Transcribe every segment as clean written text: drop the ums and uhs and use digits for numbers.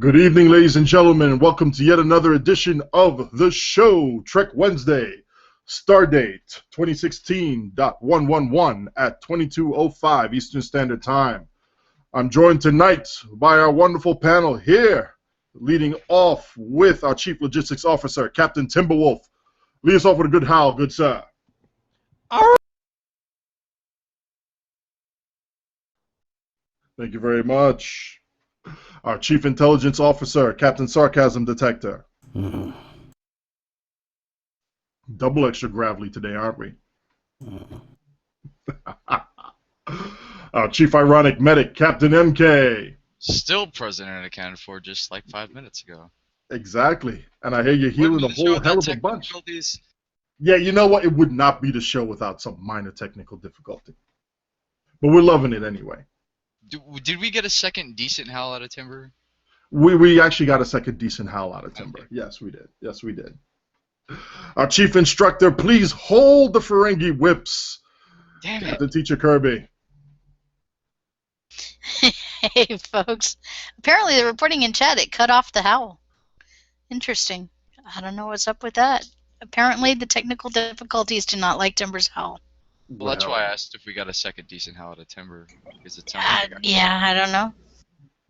Good evening, ladies and gentlemen, and welcome to yet another edition of the show, Trek Wednesday. Stardate 2016.111 at 22:05 Eastern Standard Time. I'm joined tonight by our wonderful panel here, leading off with our Chief Logistics Officer, Captain TimberWolf. Lead us off with a good howl, good sir. Thank you very much. Our Chief Intelligence Officer, Captain SarcasmDetector. Double extra gravelly today, aren't we? Our Chief Ironic Medic, Captain MK. Still present and accounted for just like 5 minutes ago. Exactly. And I hear you're healing a whole hell of a bunch. Yeah, you know what? It would not be the show without some minor technical difficulty. But we're loving it anyway. Did we get a second decent howl out of Timber? We actually got a second decent howl out of Timber. Okay. Yes, we did. Yes, we did. Our Chief Instructor, please hold the Ferengi whips. Damn it. Captain TeacherKirby. Hey, folks. Apparently, they're reporting in chat it cut off the howl. Interesting. I don't know what's up with that. Apparently, the technical difficulties do not like Timber's howl. Well, that's why I asked if we got a second decent howl out of Timber. Because it sounds like yeah, I don't know.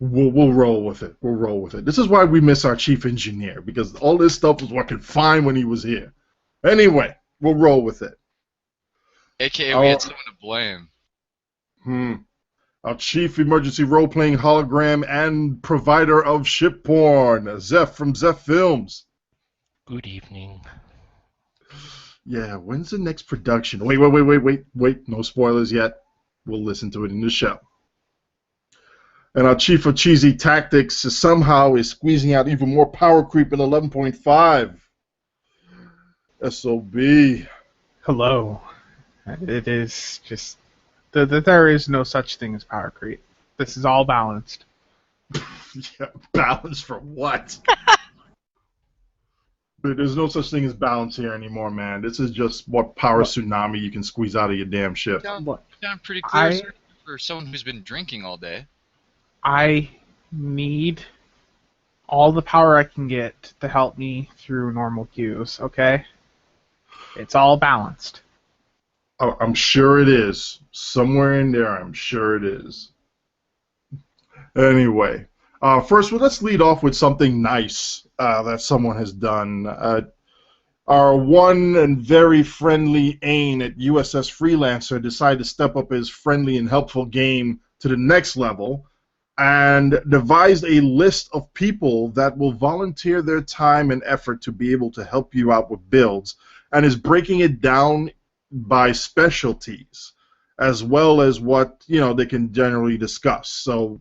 We'll roll with it. We'll roll with it. This is why we miss our chief engineer, because all this stuff was working fine when he was here. Anyway, we'll roll with it. AKA we had someone to blame. Our chief emergency role-playing hologram and provider of ship porn, Zeph from Zeph Films. Good evening. Yeah, when's the next production? Wait. No spoilers yet. We'll listen to it in the show. And our chief of cheesy tactics somehow is squeezing out even more power creep in 11.5. SOB. Hello. It is just... there is no such thing as power creep. This is all balanced. Yeah, balanced for what? There's no such thing as balance here anymore, man. This is just what power tsunami you can squeeze out of your damn ship. Sound pretty clear for someone who's been drinking all day. I need all the power I can get to help me through normal queues, okay? It's all balanced. I'm sure it is. Somewhere in there, I'm sure it is. Anyway, first, let's lead off with something nice that someone has done. Our one and very friendly Ain at USS Freelancer decided to step up his friendly and helpful game to the next level and devised a list of people that will volunteer their time and effort to be able to help you out with builds, and is breaking it down by specialties as well as what they can generally discuss. So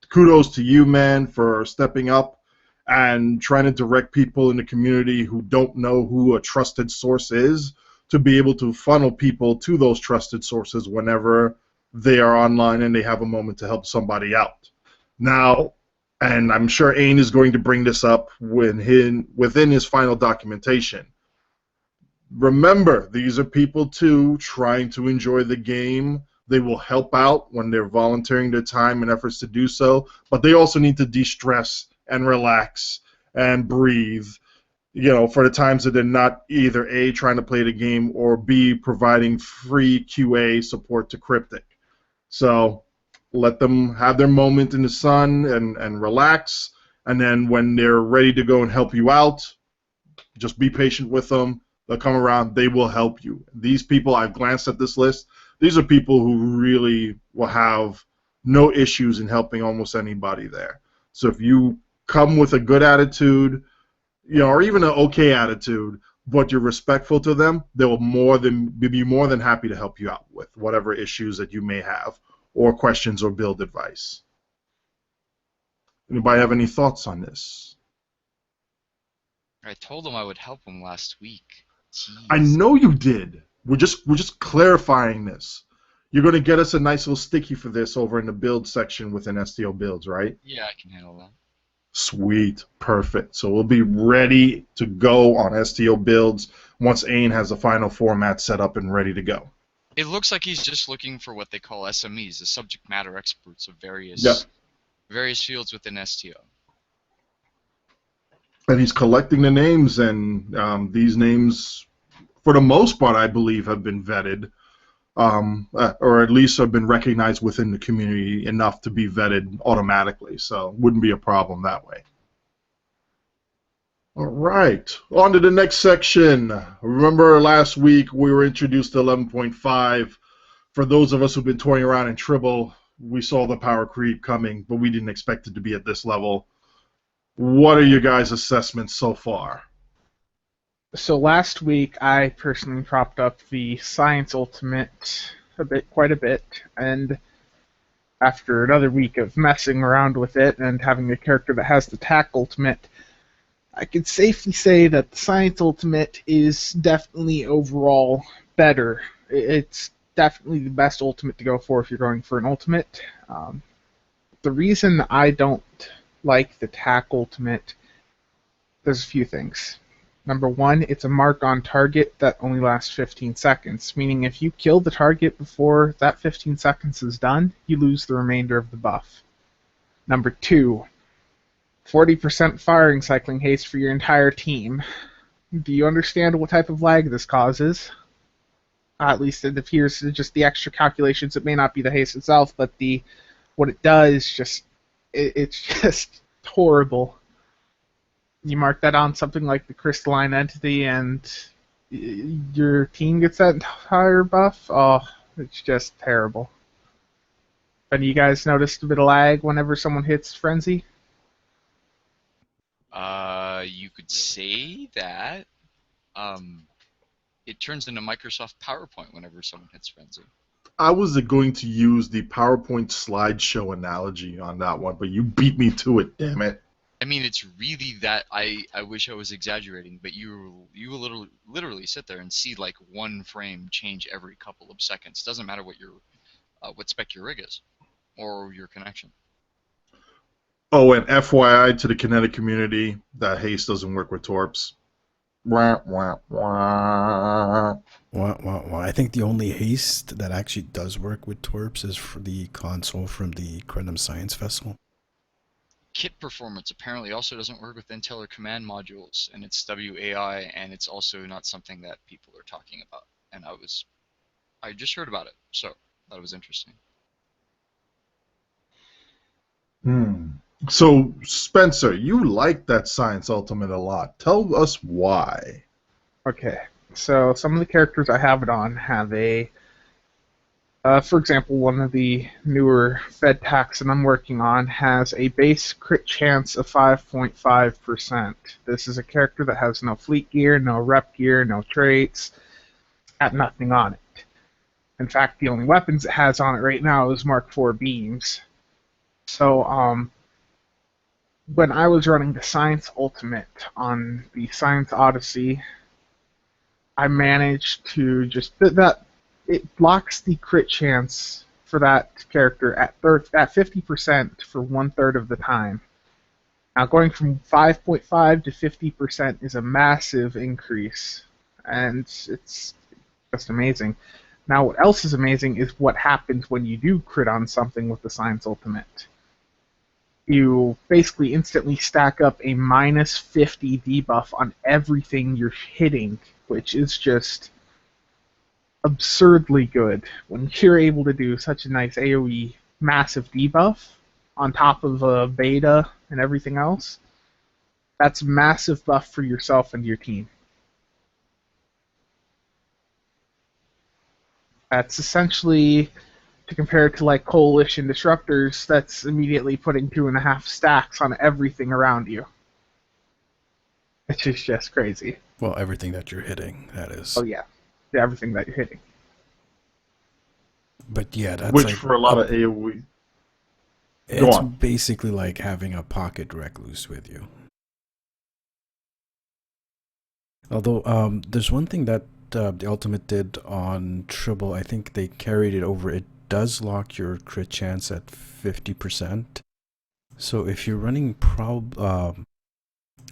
kudos to you, man, for stepping up and trying to direct people in the community who don't know who a trusted source is to be able to funnel people to those trusted sources whenever they are online and they have a moment to help somebody out. Now, and I'm sure Ain is going to bring this up within his final documentation. Remember, these are people too trying to enjoy the game. They will help out when they're volunteering their time and efforts to do so, but they also need to de-stress and relax and breathe, for the times that they're not either A, trying to play the game, or B, providing free QA support to Cryptic. So let them have their moment in the sun and relax, and then when they're ready to go and help you out, just be patient with them. They'll come around. They will help you. These people, I've glanced at this list. These are people who really will have no issues in helping almost anybody there. So if you come with a good attitude, or even an okay attitude, but you're respectful to them, they will be more than happy to help you out with whatever issues that you may have, or questions or build advice. Anybody have any thoughts on this? I told him I would help him last week. Jeez. I know you did. We're just clarifying this. You're going to get us a nice little sticky for this over in the build section within STO Builds, right? Yeah, I can handle that. Sweet. Perfect. So we'll be ready to go on STO Builds once Ain has the final format set up and ready to go. It looks like he's just looking for what they call SMEs, the subject matter experts of various fields within STO. And he's collecting the names, and these names, for the most part, I believe, have been vetted, or at least have been recognized within the community enough to be vetted automatically. So wouldn't be a problem that way. All right, on to the next section. Remember last week we were introduced to 11.5. For those of us who've been toying around in Tribble, we saw the power creep coming, but we didn't expect it to be at this level. What are your guys' assessments so far? So last week, I personally propped up the Science Ultimate quite a bit, and after another week of messing around with it and having a character that has the Tack Ultimate, I could safely say that the Science Ultimate is definitely overall better. It's definitely the best Ultimate to go for if you're going for an Ultimate. The reason I don't like the Tack Ultimate, there's a few things. Number one, it's a mark on target that only lasts 15 seconds, meaning if you kill the target before that 15 seconds is done, you lose the remainder of the buff. Number two, 40% firing cycling haste for your entire team. Do you understand what type of lag this causes? At least it appears to just the extra calculations. It may not be the haste itself, but what it does, it's just horrible. You mark that on something like the crystalline entity, and your team gets that entire buff. Oh, it's just terrible. Have you guys noticed a bit of lag whenever someone hits frenzy? You could say that. It turns into Microsoft PowerPoint whenever someone hits frenzy. I was going to use the PowerPoint slideshow analogy on that one, but you beat me to it, damn it. I mean, it's really that. I wish I was exaggerating, but you will literally sit there and see like one frame change every couple of seconds. Doesn't matter what spec your rig is, or your connection. Oh, and FYI to the kinetic community, that haste doesn't work with torps. Wah, wah, wah. I think the only haste that actually does work with torps is for the console from the Crenum Science Festival. Kit performance apparently also doesn't work with Intel or command modules, and it's WAI, and it's also not something that people are talking about. And I just heard about it, so that was interesting. So, Spencer, you like that Science Ultimate a lot. Tell us why. Okay, so some of the characters I have it on have for example, one of the newer Fed tacks that I'm working on has a base crit chance of 5.5%. This is a character that has no fleet gear, no rep gear, no traits, got nothing on it. In fact, the only weapons it has on it right now is Mark IV beams. So, when I was running the Science Ultimate on the Science Odyssey, I managed to just it blocks the crit chance for that character at 50% for 1/3 of the time. Now, going from 5.5 to 50% is a massive increase, and it's just amazing. Now, what else is amazing is what happens when you do crit on something with the Science Ultimate. You basically instantly stack up a minus 50 debuff on everything you're hitting, which is just absurdly good. When you're able to do such a nice AoE massive debuff on top of a beta and everything else, that's a massive buff for yourself and your team. That's essentially, to compare it to like Coalition Disruptors, that's immediately putting 2.5 stacks on everything around you. It's just crazy. Well, everything that you're hitting, that is. Oh yeah, everything that you're hitting. But yeah, that's Which like, for a lot of AoE... it's basically like having a pocket recluse with you. Although, there's one thing that the Ultimate did on Tribble. I think they carried it over. It does lock your crit chance at 50%. So if you're running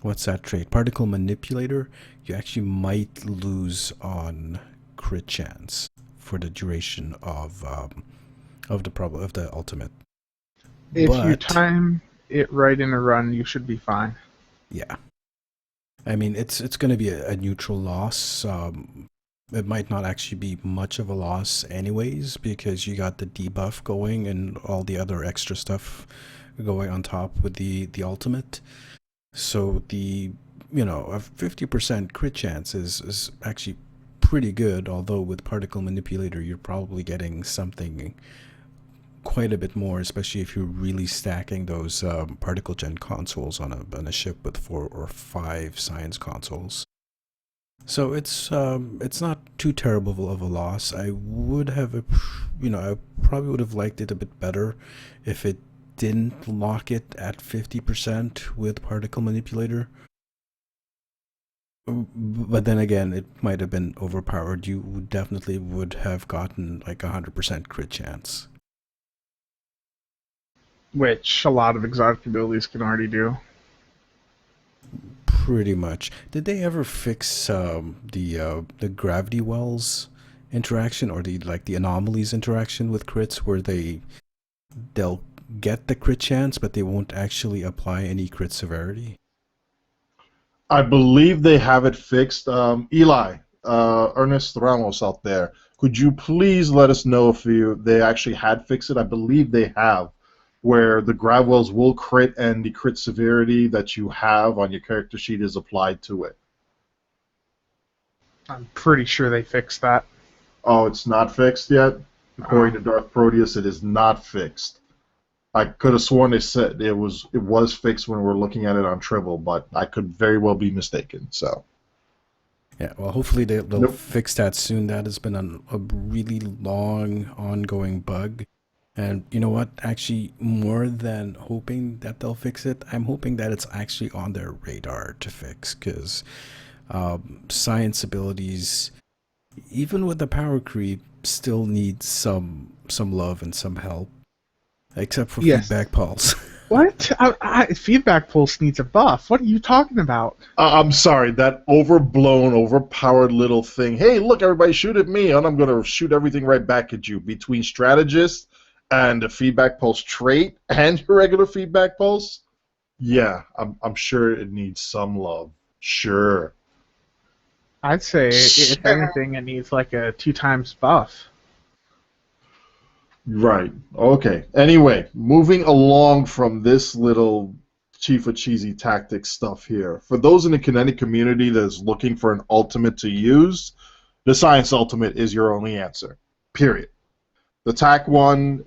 what's that trait? Particle Manipulator, you actually might lose on crit chance for the duration of the Ultimate. If you time it right in a run, you should be fine. Yeah. I mean, it's going to be a neutral loss. It might not actually be much of a loss anyways, because you got the debuff going and all the other extra stuff going on top with the ultimate. So a 50% crit chance is actually pretty good, although with Particle Manipulator you're probably getting something quite a bit more, especially if you're really stacking those particle gen consoles on a ship with 4 or 5 science consoles. So it's not too terrible of a loss. I would have, I probably would have liked it a bit better if it didn't lock it at 50% with Particle Manipulator. But then again, it might have been overpowered. You definitely would have gotten like 100% crit chance. Which a lot of exotic abilities can already do. Pretty much. Did they ever fix the gravity wells interaction, or the anomalies interaction with crits, where they'll get the crit chance but they won't actually apply any crit severity? I believe they have it fixed. Eli, Ernest Ramos out there, could you please let us know if they actually had fixed it? I believe they have, where the grav wells will crit and the crit severity that you have on your character sheet is applied to it. I'm pretty sure they fixed that. Oh, it's not fixed yet? According to Darth Proteus, it is not fixed. I could have sworn they said it was fixed when we were looking at it on Tribble, but I could very well be mistaken. So. Yeah, well, hopefully they'll fix that soon. That has been a really long, ongoing bug. And you know what? Actually, more than hoping that they'll fix it, I'm hoping that it's actually on their radar to fix, because science abilities, even with the power creep, still need some love and some help. Except for feedback pulse. What? Feedback pulse needs a buff. What are you talking about? I'm sorry, that overblown, overpowered little thing. Hey, look, everybody, shoot at me, and I'm going to shoot everything right back at you. Between strategist and the feedback pulse trait and your regular feedback pulse, yeah, I'm sure it needs some love. Sure. I'd say, if anything, it needs like a 2x buff. Right. Okay. Anyway, moving along from this little Chief of Cheesy Tactics stuff here. For those in the kinetic community that is looking for an ultimate to use, the Science Ultimate is your only answer. Period. The TAC one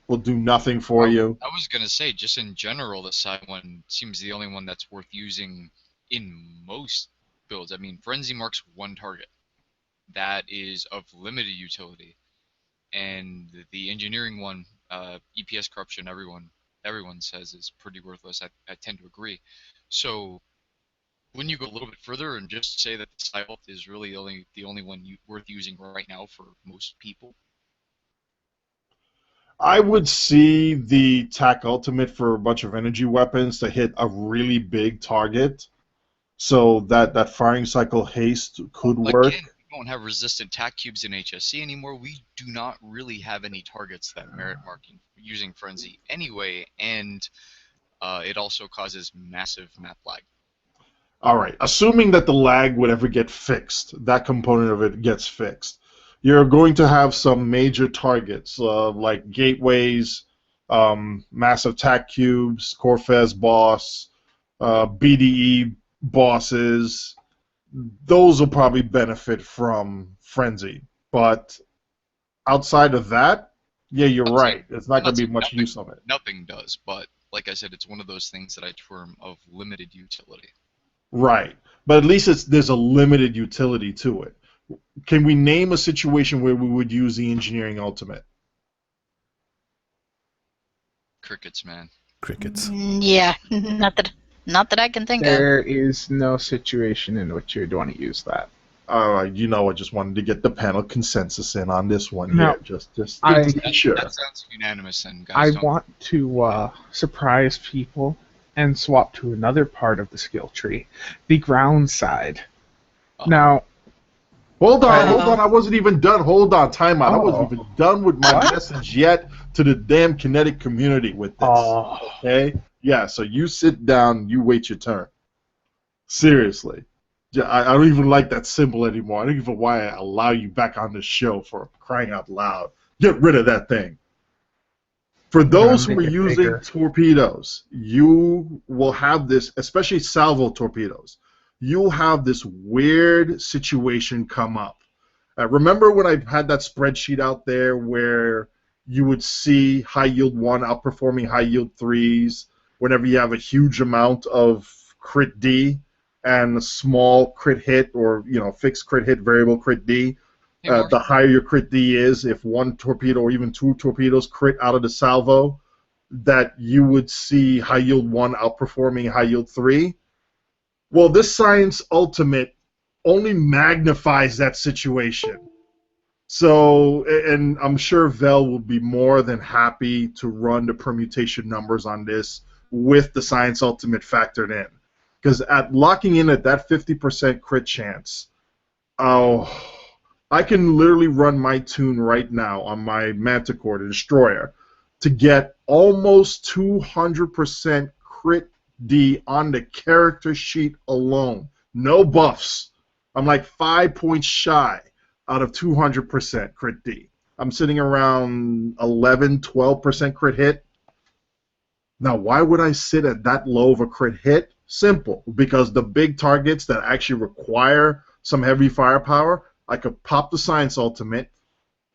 will do nothing for you. I was going to say, just in general, the Psi one seems the only one that's worth using in most builds. I mean, Frenzy marks one target. That is of limited utility. And the engineering one, EPS corruption, everyone says is pretty worthless. I tend to agree. So wouldn't you go a little bit further and just say that the Psi-Ult is really the only one worth using right now for most people? I would see the TAC Ultimate for a bunch of energy weapons to hit a really big target, so that firing cycle haste could work. Again, we don't have resistant TAC cubes in HSC anymore. We do not really have any targets that merit marking using Frenzy anyway, and it also causes massive map lag. All right, assuming that the lag would ever get fixed, that component of it gets fixed, you're going to have some major targets like gateways, massive TAC cubes, Corfez boss, BDE bosses. Those will probably benefit from Frenzy. But outside of that, yeah, you're right. It's not going to be much use of it. Nothing does, but like I said, it's one of those things that I term of limited utility. Right. But at least there's a limited utility to it. Can we name a situation where we would use the Engineering Ultimate? Crickets, man. Crickets. Yeah, not that I can think of. There is no situation in which you'd want to use that. You know, I just wanted to get the panel consensus in on this one No. here. Just to be sure. That sounds unanimous then, guys. I want to surprise people and swap to another part of the skill tree, the ground side. Now, Hold on, I wasn't even done. Hold on, time out. I wasn't even done with my message yet to the damn kinetic community with this. Okay? Yeah, so you sit down, you wait your turn. Seriously. Yeah, I don't even like that symbol anymore. I don't even know why I allow you back on this show, for crying out loud. Get rid of that thing. For I'm gonna those who are make it using bigger. torpedoes, you will have this, especially salvo torpedoes, you'll have this weird situation come up. Remember when I had that spreadsheet out there where you would see high yield 1 outperforming high yield 3s whenever you have a huge amount of crit D and a small crit hit, or fixed crit hit, variable crit D? Hey, Mark. The higher your crit D is, if one torpedo or even two torpedoes crit out of the salvo, that you would see high yield 1 outperforming high yield 3. Well, this Science Ultimate only magnifies that situation. So, and I'm sure Vel will be more than happy to run the permutation numbers on this with the Science Ultimate factored in. Because at locking in at that 50% crit chance, I can literally run my tune right now on my Manticore, the Destroyer, to get almost 200% crit D on the character sheet alone. No buffs. I'm like 5 points shy out of 200% crit D. I'm sitting around 11, 12% crit hit. Now, why would I sit at that low of a crit hit? Simple. Because the big targets that actually require some heavy firepower, I could pop the Science Ultimate.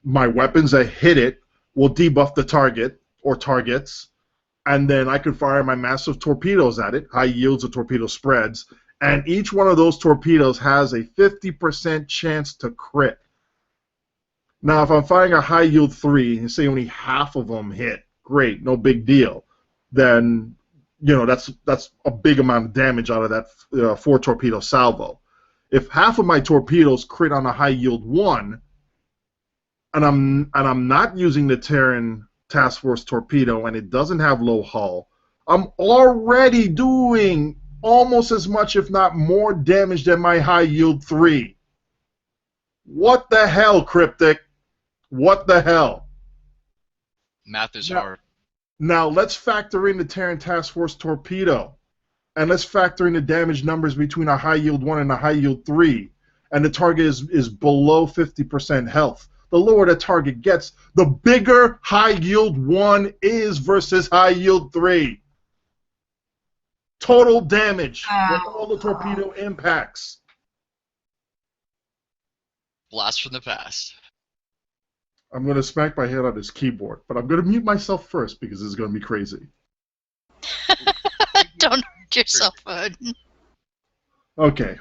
My weapons that hit it will debuff the target or targets, and then I could fire my massive torpedoes at it, high yields of torpedo spreads, and each one of those torpedoes has a 50% chance to crit. Now, if I'm firing a high yield 3 and say only half of them hit, great, no big deal. Then, that's a big amount of damage out of that 4 torpedo salvo. If half of my torpedoes crit on a high yield 1, and I'm not using the Terran Task Force torpedo and it doesn't have low hull, I'm already doing almost as much, if not more, damage than my high yield 3. What the hell, Cryptic? What the hell? Math is hard. Now let's factor in the Terran Task Force torpedo, and let's factor in the damage numbers between a high yield 1 and a high yield 3, and the target is below 50% health. The lower the target gets, the bigger high yield 1 is versus high yield 3. Total damage for all the torpedo impacts. Blast from the past. I'm going to smack my head on this keyboard, but I'm going to mute myself first because this is going to be crazy. Don't hurt yourself, Bud. Okay.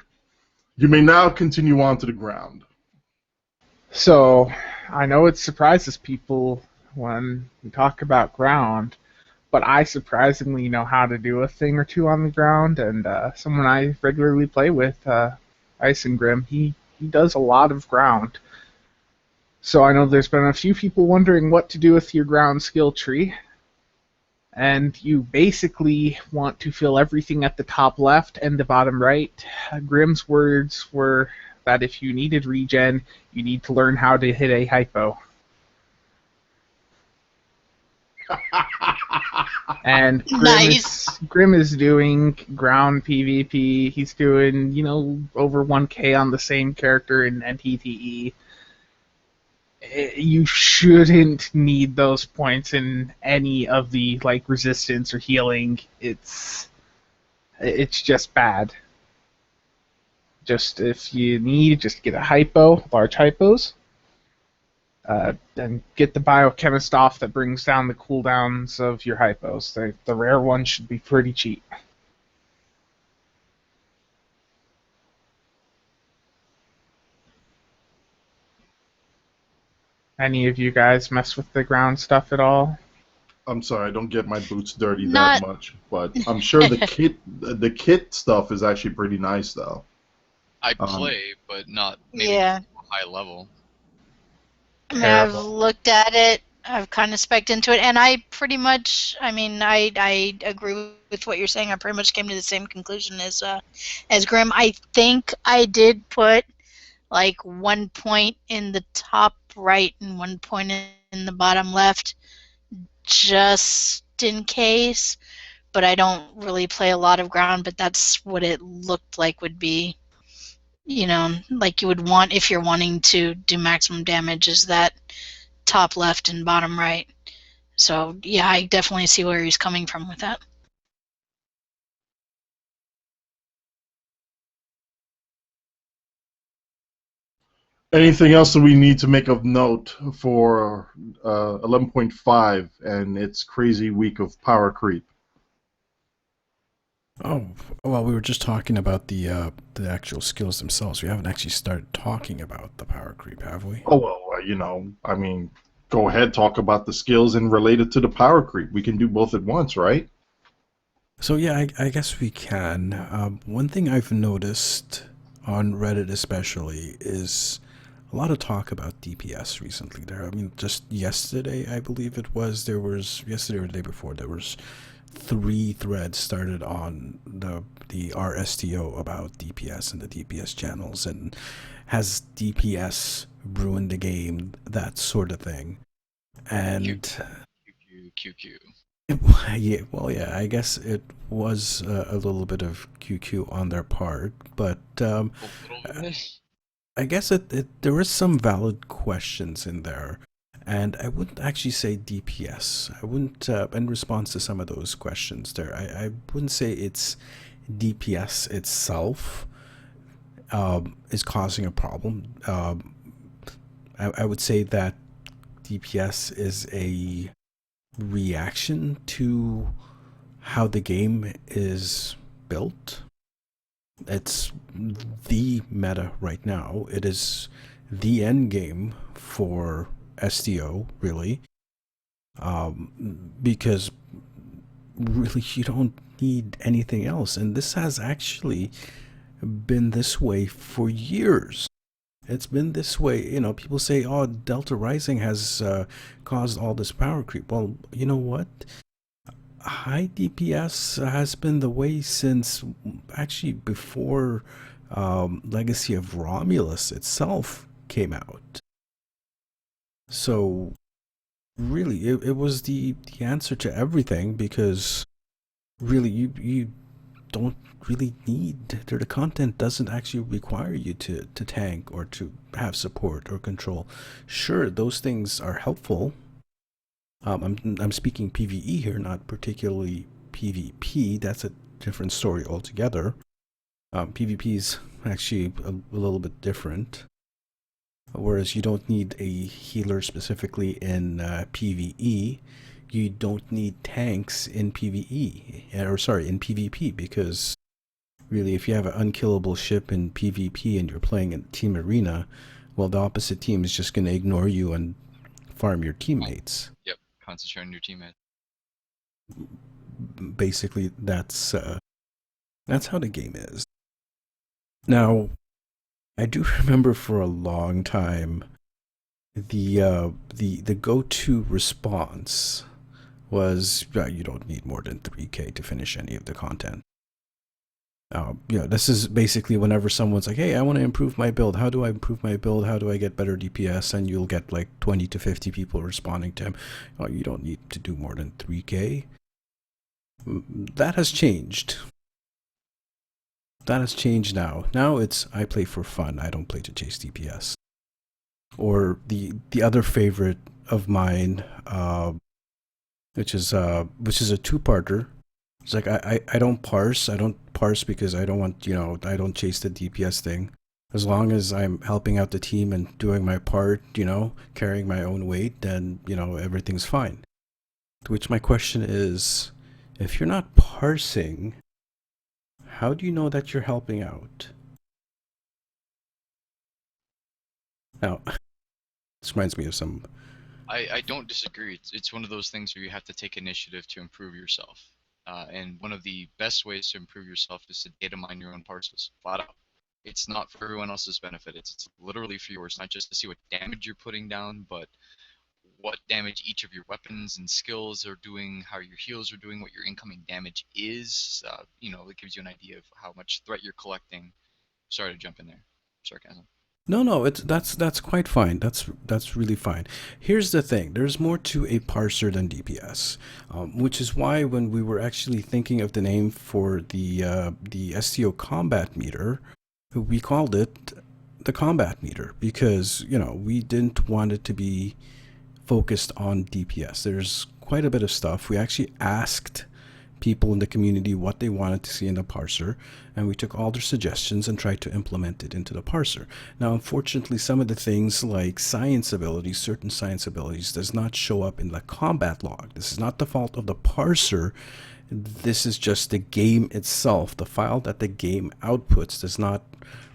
You may now continue on to the ground. So, I know it surprises people when we talk about ground, but I surprisingly know how to do a thing or two on the ground, and someone I regularly play with, Isengrim, he does a lot of ground. So I know there's been a few people wondering what to do with your ground skill tree, and you basically want to fill everything at the top left and the bottom right. Grim's words were that if you needed regen, you need to learn how to hit a hypo. And Grim is doing ground PvP. He's doing, over 1k on the same character in NTTE. You shouldn't need those points in any of the resistance or healing. It's just bad. Just if you need, just get a hypo, large hypos. Then get the biochemist off that brings down the cooldowns of your hypos. The rare ones should be pretty cheap. Any of you guys mess with the ground stuff at all? I'm sorry, I don't get my boots dirty Not- that much, but I'm sure the kit stuff is actually pretty nice though. I play, but not maybe Yeah. high level. I mean, I've looked at it. I've kind of spec'd into it, and I pretty much, I agree with what you're saying. I pretty much came to the same conclusion as Grim. I think I did put 1 point in the top right and 1 point in the bottom left, just in case. but I don't really play a lot of ground, but that's what it looked like would be, like you would want if you're wanting to do maximum damage, is that top left and bottom right. So yeah, I definitely see where he's coming from with that. Anything else that we need to make of note for 11.5 and its crazy week of power creep? Oh, well, we were just talking about the actual skills themselves. We haven't actually started talking about the power creep, have we? Oh, well, I mean, go ahead, talk about the skills and relate it to the power creep. We can do both at once, right? So yeah, I guess we can. One thing I've noticed on Reddit especially is a lot of talk about DPS recently. I mean, just yesterday, I believe it was, yesterday or the day before, there was 3 threads started on the RSTO about DPS and the DPS channels, and has DPS ruined the game, that sort of thing. And QQ. yeah, well, yeah, I guess it was a little bit of QQ on their part, but I guess there were some valid questions in there, and I wouldn't actually say DPS. I wouldn't, in response to some of those questions there, I wouldn't say it's DPS itself is causing a problem. I would say that DPS is a reaction to how the game is built. It's the meta right now. It is the end game for STO, really, because really you don't need anything else. And this has actually been this way for years. It's been this way. People say, oh, Delta Rising has caused all this power creep. Well, you know what? High DPS has been the way since actually before Legacy of Romulus itself came out. So really, it was the answer to everything, because really you don't really need, the content doesn't actually require you to tank or to have support or control. Sure, those things are helpful. I'm speaking PvE here, not particularly PvP. That's a different story altogether. PvP is actually a little bit different. Whereas you don't need a healer specifically in PvE, you don't need tanks in PvE, or sorry, in PvP, because really, if you have an unkillable ship in PvP and you're playing in Team Arena, well, the opposite team is just going to ignore you and farm your teammates. Yep, concentrate on your teammate. Basically, that's how the game is. Now, I do remember for a long time the go-to response was, you don't need more than 3k to finish any of the content. This is basically whenever someone's like, hey, I want to improve my build. How do I improve my build? How do I get better DPS? And you'll get like 20 to 50 people responding to him. Oh, you don't need to do more than 3k. That has changed. That has changed now. Now it's, I play for fun. I don't play to chase DPS. Or the other favorite of mine, which is a two-parter. It's like I don't parse. I don't parse because I don't want, I don't chase the DPS thing. As long as I'm helping out the team and doing my part, carrying my own weight, then, everything's fine. To which my question is, if you're not parsing, how do you know that you're helping out? Now, this reminds me of some... I don't disagree. It's one of those things where you have to take initiative to improve yourself. And one of the best ways to improve yourself is to data mine your own parses, flat out. It's not for everyone else's benefit. It's literally for yours, not just to see what damage you're putting down, but what damage each of your weapons and skills are doing, how your heals are doing, what your incoming damage is. It gives you an idea of how much threat you're collecting. Sorry to jump in there. Sarcasm. No, that's quite fine. That's really fine. Here's the thing: there's more to a parser than DPS, which is why when we were actually thinking of the name for the STO combat meter, we called it the combat meter because we didn't want it to be focused on DPS. There's quite a bit of stuff. We actually asked people in the community what they wanted to see in the parser, and we took all their suggestions and tried to implement it into the parser. Now, unfortunately, some of the things like science abilities, certain science abilities, does not show up in the combat log. This is not the fault of the parser. This is just the game itself. The file that the game outputs does not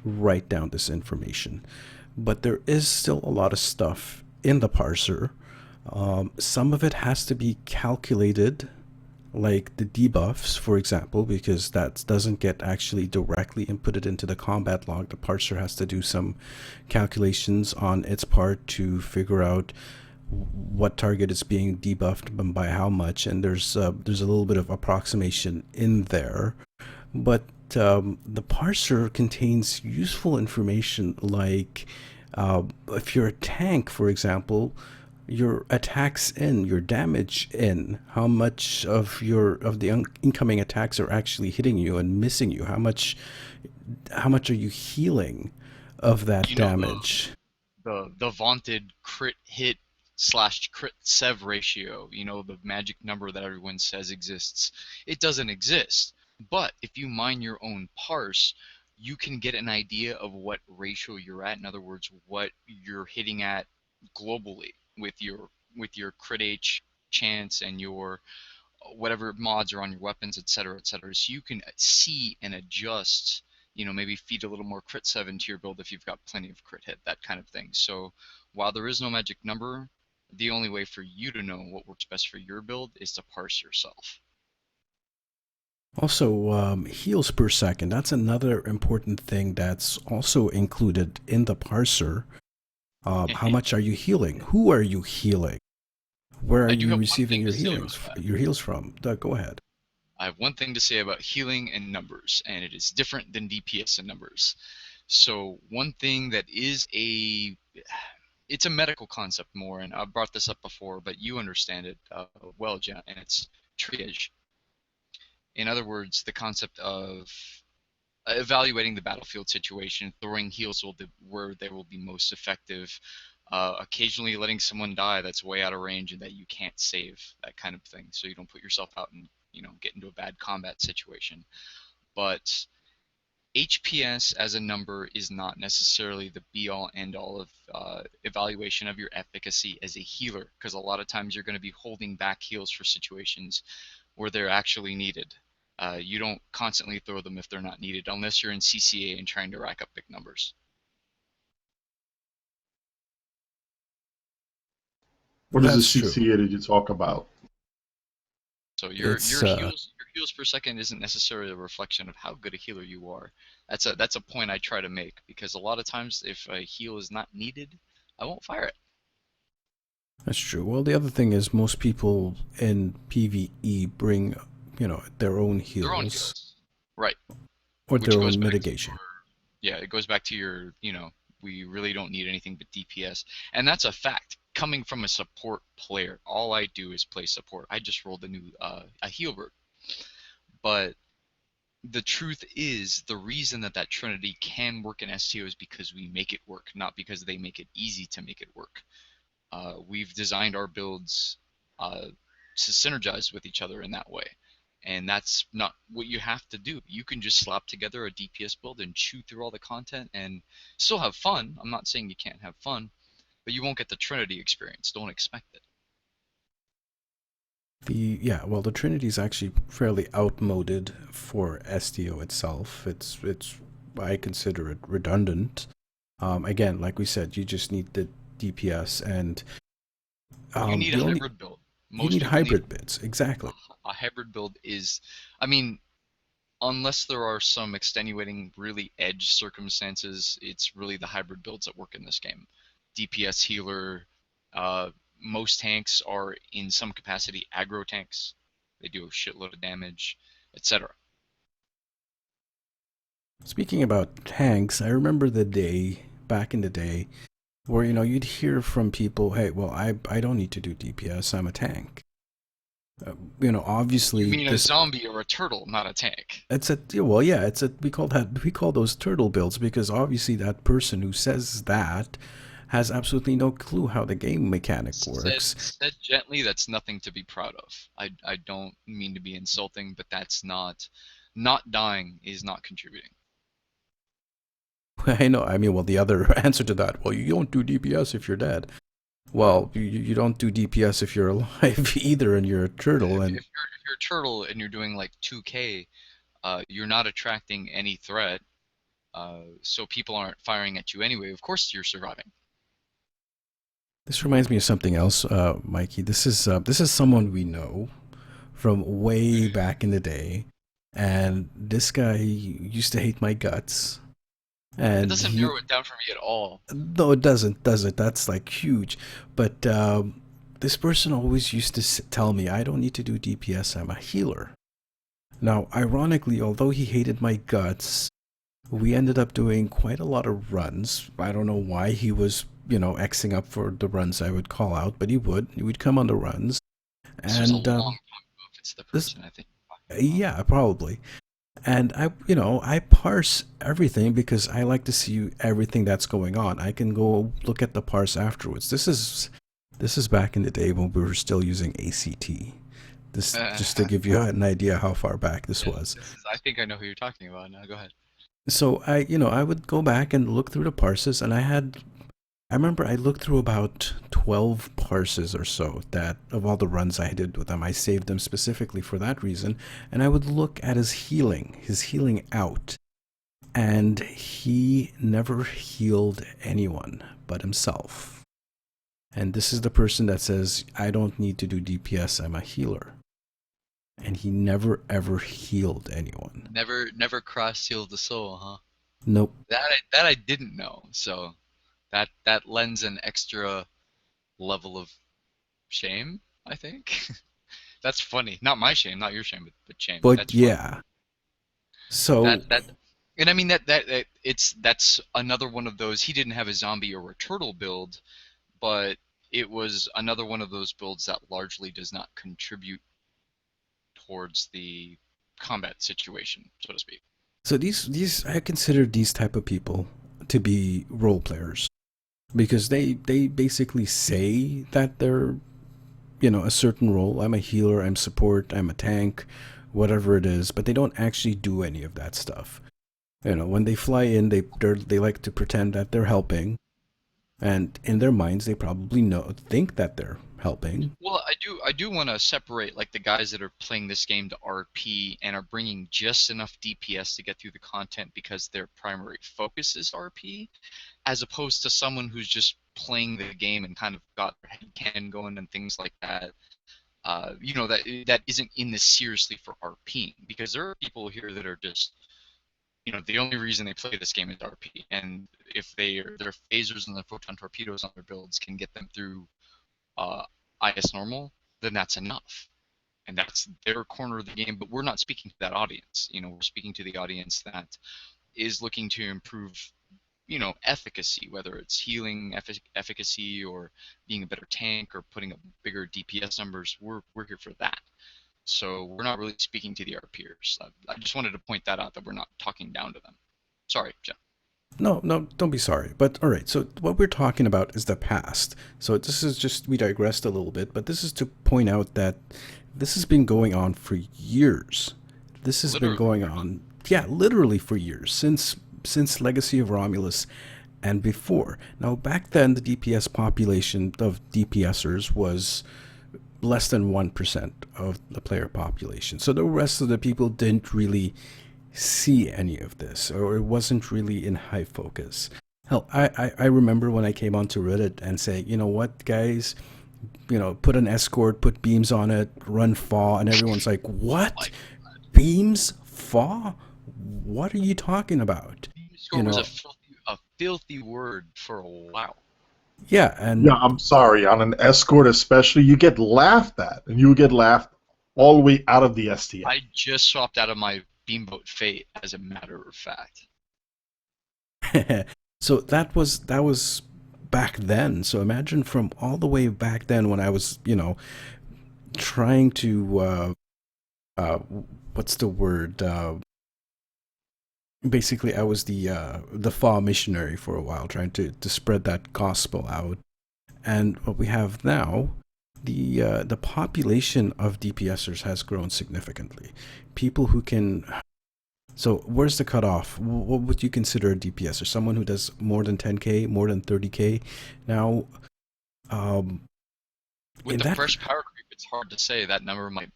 write down this information. But there is still a lot of stuff in the parser. Some of it has to be calculated, like the debuffs, for example, because that doesn't get actually directly inputted into the combat log. The parser has to do some calculations on its part to figure out what target is being debuffed and by how much, and there's a little bit of approximation in there. But the parser contains useful information like if you're a tank, for example, your attacks in, your damage in, how much of the incoming attacks are actually hitting you and missing you, how much are you healing of that damage. The vaunted crit hit / crit sev ratio, the magic number that everyone says exists. It doesn't exist. But if you mine your own parse, you can get an idea of what ratio you're at. In other words, what you're hitting at globally with your crit H chance and your whatever mods are on your weapons, etc., etc. So you can see and adjust, maybe feed a little more crit 7 to your build if you've got plenty of crit hit, that kind of thing. So while there is no magic number, the only way for you to know what works best for your build is to parse yourself. Also, heals per second. That's another important thing that's also included in the parser. How much are you healing? Who are you healing? Where are you receiving your heals from? Doug, go ahead. I have one thing to say about healing and numbers, and it is different than DPS and numbers. So one thing that is it's a medical concept more, and I brought this up before, but you understand it well, Jenna, and it's triage. In other words, the concept of evaluating the battlefield situation, throwing heals where they will be most effective, occasionally letting someone die that's way out of range and that you can't save, that kind of thing, so you don't put yourself out and get into a bad combat situation. But HPS as a number is not necessarily the be-all end-all of evaluation of your efficacy as a healer, because a lot of times you're going to be holding back heals for situations where they're actually needed. You don't constantly throw them if they're not needed, unless you're in CCA and trying to rack up big numbers. What is the CCA that you talk about? So your heals per second isn't necessarily a reflection of how good a healer you are. That's a point I try to make, because a lot of times if a heal is not needed, I won't fire it. That's true. Well, the other thing is most people in PvE bring their own heals. Their own heals. Right. Or their own mitigation. It goes back to your, we really don't need anything but DPS. And that's a fact. Coming from a support player, all I do is play support. I just rolled a new a heal bird. But the truth is, the reason that Trinity can work in STO is because we make it work, not because they make it easy to make it work. We've designed our builds to synergize with each other in that way. And that's not what you have to do. You can just slap together a DPS build and chew through all the content and still have fun. I'm not saying you can't have fun, but you won't get the Trinity experience. Don't expect it. The Trinity is actually fairly outmoded for STO itself. It's I consider it redundant. Again, like we said, you just need the DPS and you need a hybrid build. You need hybrid builds, exactly. A hybrid build is, unless there are some extenuating, really edge circumstances, it's really the hybrid builds that work in this game. DPS healer, most tanks are in some capacity aggro tanks. They do a shitload of damage, etc. Speaking about tanks, I remember the day back in the day where, you'd hear from people, hey, well, I don't need to do DPS, I'm a tank. Obviously You mean a this zombie or a turtle, not a tank. we call those turtle builds because obviously that person who says that has absolutely no clue how the game mechanic works. Said gently, that's nothing to be proud of. I don't mean to be insulting, but that's not dying is not contributing. I know. I mean, well, the other answer to that, well, you don't do DPS if you're dead. Well, you don't do DPS if you're alive either, and you're a turtle. And if you're a turtle and you're doing like 2K, you're not attracting any threat, so people aren't firing at you anyway. Of course, you're surviving. This reminds me of something else, Mikey. This is someone we know from way back in the day, and this guy used to hate my guts. And it doesn't narrow it down for me at all. No, it doesn't. That's like huge. But this person always used to tell me, I don't need to do DPS, I'm a healer. Now, ironically, although he hated my guts, we ended up doing quite a lot of runs. I don't know why he was, Xing up for the runs I would call out, but he would. He would come on the runs. This was a long time ago, if it's the person, I think. Yeah, probably. And I parse everything because I like to see everything that's going on. I can go look at the parse afterwards. This is back in the day when we were still using ACT. This just to give you an idea how far back this was. I think I know who you're talking about now. Go ahead. So I would go back and look through the parses, and I remember I looked through about 12 parses or so that of all the runs I did with them. I saved them specifically for that reason, and I would look at his healing out, and he never healed anyone but himself. And this is the person that says, I don't need to do DPS, I'm a healer. And he never ever healed anyone. Never cross-healed the soul, huh? Nope. That I didn't know, so... That lends an extra level of shame, I think. That's funny. Not my shame, not your shame, but shame. But that's yeah. Funny. So and I mean that's another one of those. He didn't have a zombie or a turtle build, but it was another one of those builds that largely does not contribute towards the combat situation, so to speak. So these I consider these type of people to be role players. Because they basically say that they're, a certain role. I'm a healer, I'm support, I'm a tank, whatever it is, but they don't actually do any of that stuff. When they fly in, they like to pretend that they're helping, and in their minds, they probably think that they're helping. Well, I do want to separate like the guys that are playing this game to RP and are bringing just enough DPS to get through the content because their primary focus is RP, as opposed to someone who's just playing the game and kind of got their head cannon going and things like that. That isn't in this seriously for RPing, because there are people here that are just, the only reason they play this game is RP, and if their phasers and their photon torpedoes on their builds can get them through IS normal, then that's enough. And that's their corner of the game, but we're not speaking to that audience. We're speaking to the audience that is looking to improve, efficacy, whether it's healing efficacy or being a better tank or putting up bigger DPS numbers. We're here for that. So we're not really speaking to the RPers. I just wanted to point that out, that we're not talking down to them. Sorry, Jeff. No, don't be sorry. But all right, so what we're talking about is the past. So this is just, we digressed a little bit, but this is to point out that this has been going on for years. This has been going on, literally for years, since Legacy of Romulus and before. Now, back then, the DPS population of DPSers was less than 1% of the player population. So the rest of the people didn't really see any of this, or it wasn't really in high focus. Hell, I remember when I came onto Reddit and say, you know what, guys, put an escort, put beams on it, run FAW, and everyone's like, what? Beams? FAW? What are you talking about? It was a filthy word for a while. Yeah, and yeah, I'm sorry. On an escort, especially, you get laughed at, and you get laughed all the way out of the STM. I just swapped out of my Beamboat Fate, as a matter of fact. So that was back then. So imagine from all the way back then when I was, trying to uh, what's the word? Basically, I was the fall missionary for a while, trying to spread that gospel out. And what we have now, the population of DPSers has grown significantly. People who can. So where's the cutoff? What would you consider a DPSer? Someone who does more than 10k, more than 30k? Now, With the fresh power creep, it's hard to say. That number might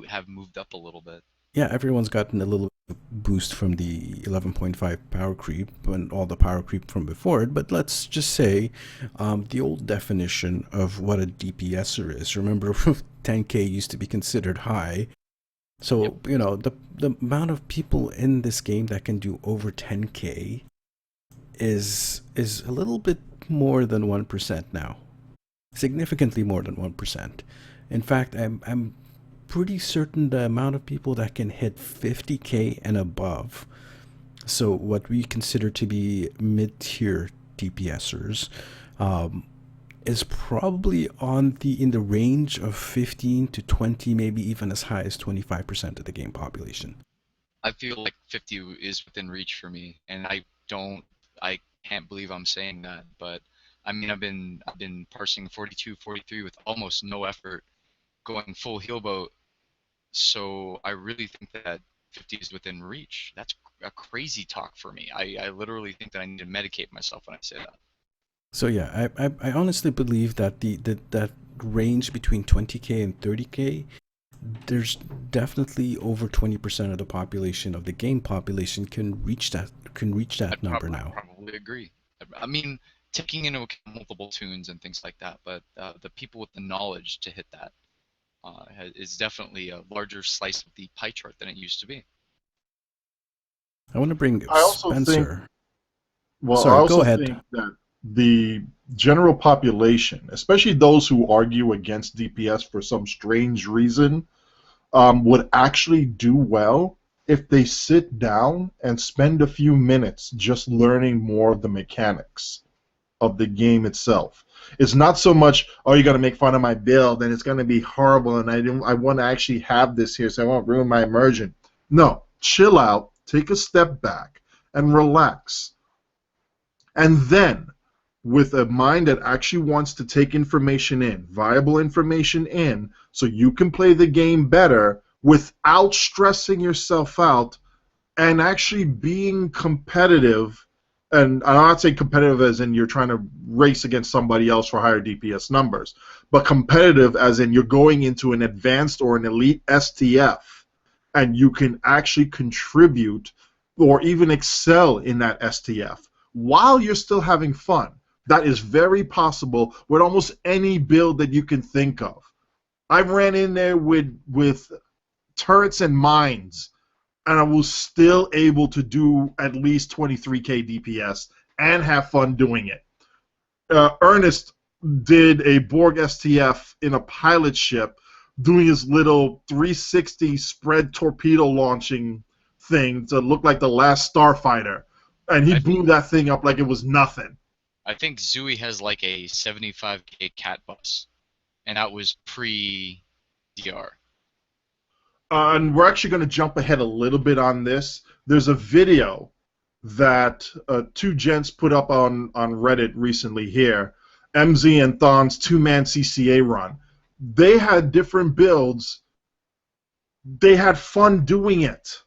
have moved up a little bit. Yeah, everyone's gotten a little boost from the 11.5 power creep and all the power creep from before it, but let's just say the old definition of what a DPSer is. Remember, 10k used to be considered high. So, yep. The amount of people in this game that can do over 10k is a little bit more than 1% now. Significantly more than 1%. In fact, I'm pretty certain the amount of people that can hit 50k and above, so what we consider to be mid-tier DPSers, is probably in the range of 15 to 20, maybe even as high as 25% of the game population. I feel like 50 is within reach for me, and I can't believe I'm saying that, but I mean I've been parsing 42, 43 with almost no effort, going full heal boat. So I really think that 50 is within reach. That's a crazy talk for me. I literally think that I need to medicate myself when I say that. So yeah, I honestly believe that that range between 20k and 30k, there's definitely over 20% of the population of the game population can reach that number now. I probably agree. I mean, taking into account multiple tunes and things like that, but the people with the knowledge to hit that is definitely a larger slice of the pie chart than it used to be. I want to bring I also Spencer. I also think that the general population, especially those who argue against DPS for some strange reason, would actually do well if they sit down and spend a few minutes just learning more of the mechanics of the game itself. It's not so much, oh, you're going to make fun of my build and it's going to be horrible and I want to actually have this here so I won't ruin my immersion. No, chill out, take a step back, and relax. And then, with a mind that actually wants to take information in, viable information in, so you can play the game better without stressing yourself out and actually being competitive. And I'm not saying competitive as in you're trying to race against somebody else for higher DPS numbers, but competitive as in you're going into an advanced or an elite STF, and you can actually contribute or even excel in that STF while you're still having fun. That is very possible with almost any build that you can think of. I've ran in there with turrets and mines, and I was still able to do at least 23k DPS and have fun doing it. Ernest did a Borg STF in a pilot ship doing his little 360 spread torpedo launching thing to look like the last Starfighter, and he blew that thing up like it was nothing. I think Zooey has like a 75k cat bus, and that was pre-DR. And we're actually going to jump ahead a little bit on this. There's a video that two gents put up on Reddit recently here, MZ and Thon's two-man CCA run. They had different builds. They had fun doing it.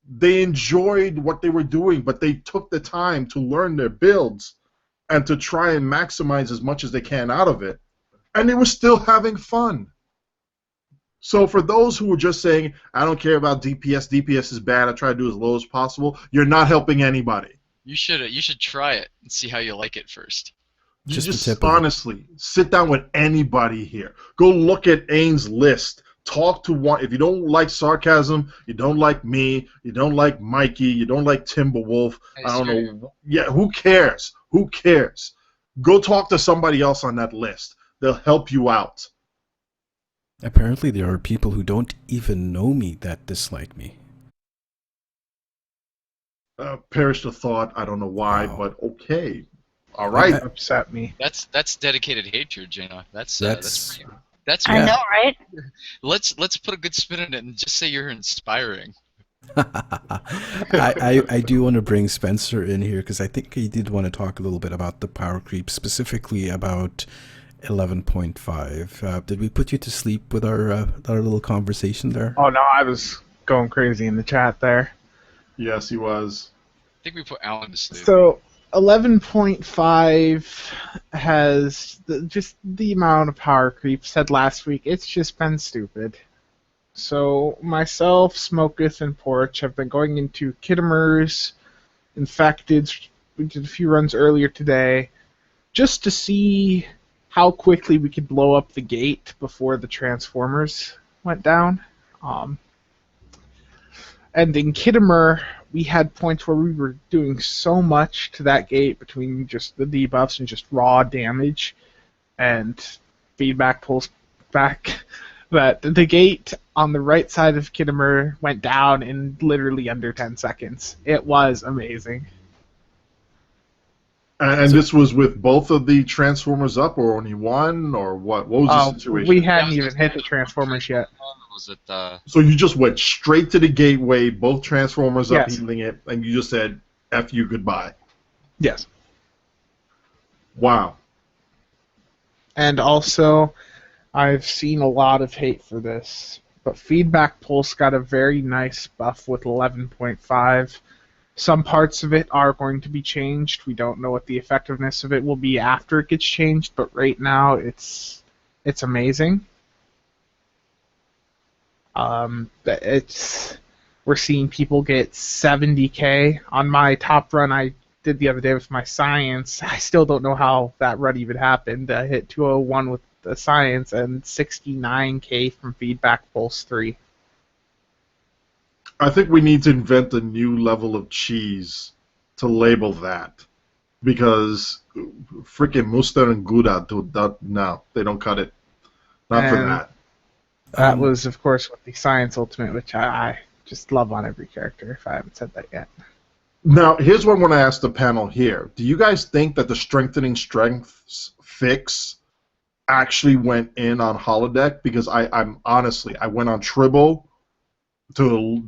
They enjoyed what they were doing, but they took the time to learn their builds and to try and maximize as much as they can out of it. And they were still having fun. So for those who are just saying, I don't care about DPS, DPS is bad, I try to do as low as possible, you're not helping anybody. You should try it and see how you like it first. Just honestly, sit down with anybody here. Go look at Ains' list. Talk to one. If you don't like Sarcasm, you don't like me, you don't like Mikey, you don't like TimberWolf, I don't know. Yeah, who cares? Who cares? Go talk to somebody else on that list. They'll help you out. Apparently there are people who don't even know me that dislike me. Perish the thought. I don't know why, Wow. but okay. All I- right. I- Upset me. That's dedicated hatred, Jaina. That's That's I Yeah. know, right? let's put a good spin on it and just say you're inspiring. I do want to bring Spencer in here because I think he did want to talk a little bit about the power creep, specifically about 11.5. Did we put you to sleep with our little conversation there? Oh no, I was going crazy in the chat there. Yes, he was. I think we put Alan to sleep. So 11.5 has just the amount of power creep said last week. It's just been stupid. So myself, Smoketh, and Porch have been going into Kittimer's Infected. We did a few runs earlier today just to see how quickly we could blow up the gate before the Transformers went down. And in Kittimer, we had points where we were doing so much to that gate between just the debuffs and just raw damage and feedback pulls back that the gate on the right side of Kittimer went down in literally under 10 seconds. It was amazing. And this was with both of the Transformers up, or only one, or what? What was the situation? We hadn't even hit the Transformers yet. Was it So you just went straight to the gateway, both Transformers up, Yes. healing it, and you just said, F you, goodbye. Yes. Wow. And also, I've seen a lot of hate for this, but Feedback Pulse got a very nice buff with 11.5. Some parts of it are going to be changed. We don't know what the effectiveness of it will be after it gets changed, but right now it's amazing. We're seeing people get 70k on my top run I did the other day with my science. I still don't know how that run even happened. I hit 201 with the science and 69k from Feedback Pulse 3. I think we need to invent a new level of cheese to label that. Because freaking Muster and Gouda, no, they don't cut it. Not for And that. that was, of course, with the Science Ultimate, which I just love on every character, if I haven't said that yet. Now, here's what I want to ask the panel here. Do you guys think that the Strengthening Strengths fix actually went in on Holodeck? Because I'm honestly, I went on Tribble to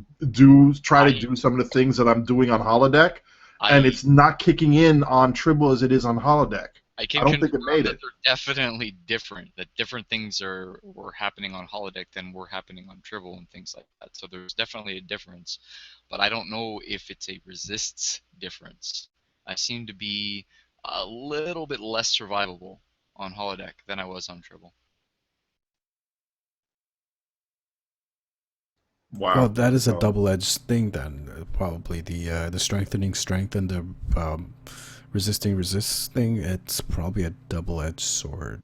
try to do some of the things that I'm doing on Holodeck, and it's not kicking in on Tribble as it is on Holodeck. I don't think it made that it. They're definitely different. That different things were happening on Holodeck than were happening on Tribble and things like that. So there's definitely a difference, but I don't know if it's a resists difference. I seem to be a little bit less survivable on Holodeck than I was on Tribble. Wow. Well, that is a double-edged thing then. Probably the strengthening strength and the resisting resist thing. It's probably a double-edged sword,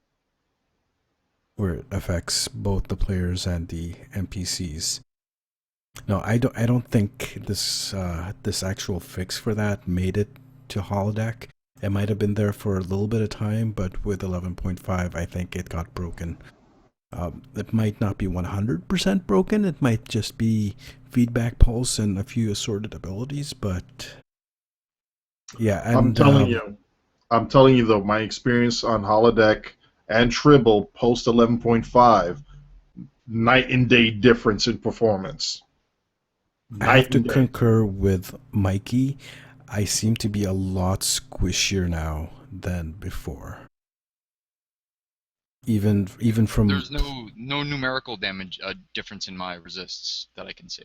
where it affects both the players and the NPCs. No, I don't think this actual fix for that made it to Holodeck. It might have been there for a little bit of time, but with 11.5, I think it got broken. It might not be 100% broken. It might just be feedback pulse and a few assorted abilities, but yeah. And, I'm telling you though, my experience on Holodeck and Tribble post 11.5, night and day difference in performance. I have to concur with Mikey. I seem to be a lot squishier now than before. Even from there's no numerical damage difference in my resists that I can see.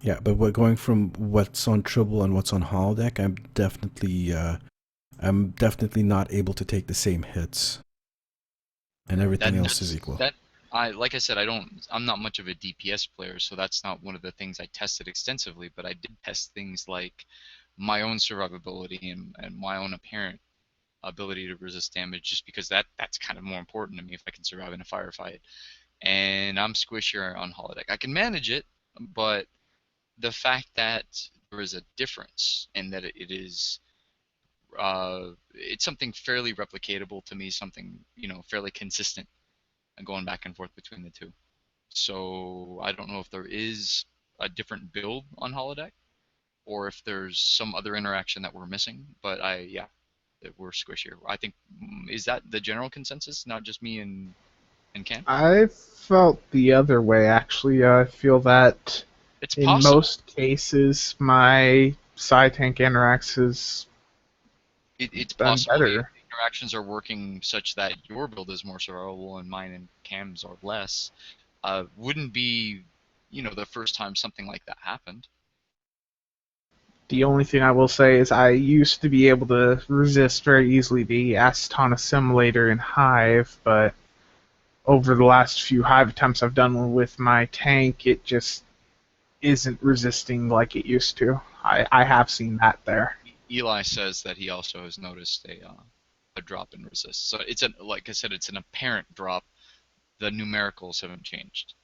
Yeah, but we're going from what's on Tribble and what's on Holodeck. I'm definitely not able to take the same hits, and everything else is equal. Like I said, I'm not much of a DPS player, so that's not one of the things I tested extensively. But I did test things like my own survivability and my own apparent ability to resist damage, just because that's kind of more important to me if I can survive in a firefight. And I'm squishier on Holodeck. I can manage it, but the fact that there is a difference and that it is it's something fairly replicatable to me, something fairly consistent, and going back and forth between the two. So I don't know if there is a different build on holodeck, or if there's some other interaction that we're missing. But yeah, that we're squishier. I think is that the general consensus, not just me and Cam? I felt the other way, actually. I feel that It's in possible. most cases, my Tank Interax has It's done possible the better. interactions are working such that your build is more survivable and mine and Cam's are less. Wouldn't be, the first time something like that happened. The only thing I will say is I used to be able to resist very easily the aceton assimilator in Hive, but over the last few Hive attempts I've done with my tank, it just isn't resisting like it used to. I have seen that there. Eli says that he also has noticed a drop in resist. So it's like I said, it's an apparent drop. The numericals haven't changed.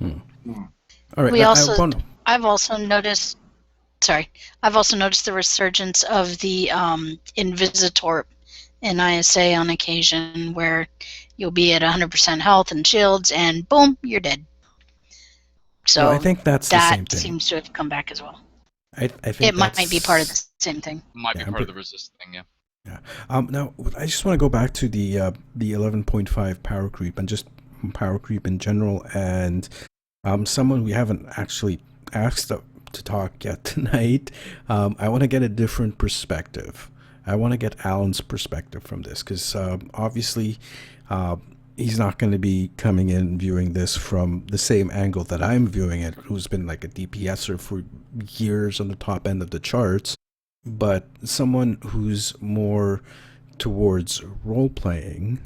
All right. We also, want. I've also noticed. Sorry, I've also noticed the resurgence of the Invisitorp in ISA on occasion, where you'll be at 100% health and shields, and boom, you're dead. So Well, I think that's the same that thing. seems to have come back as well. I think It that's, might be part of the same thing. Might be Yeah, part of the resist thing, yeah. Yeah. Now, I just want to go back to the 11.5 power creep and just power creep in general, and someone we haven't actually asked to talk yet tonight. I want to get a different perspective. I want to get Alan's perspective from this, because obviously he's not going to be coming in viewing this from the same angle that I'm viewing it, who's been like a DPSer for years on the top end of the charts, but someone who's more towards role-playing,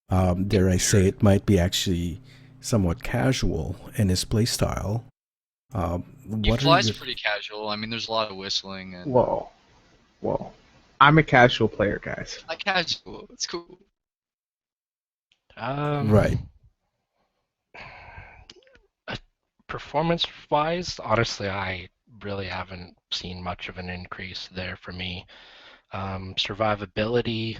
dare I say it, might be actually somewhat casual in his playstyle. He flies pretty casual. I mean, there's a lot of whistling. And Whoa. I'm a casual player, guys. Like casual, it's cool. Right. Performance-wise, honestly, I really haven't seen much of an increase there for me. Survivability,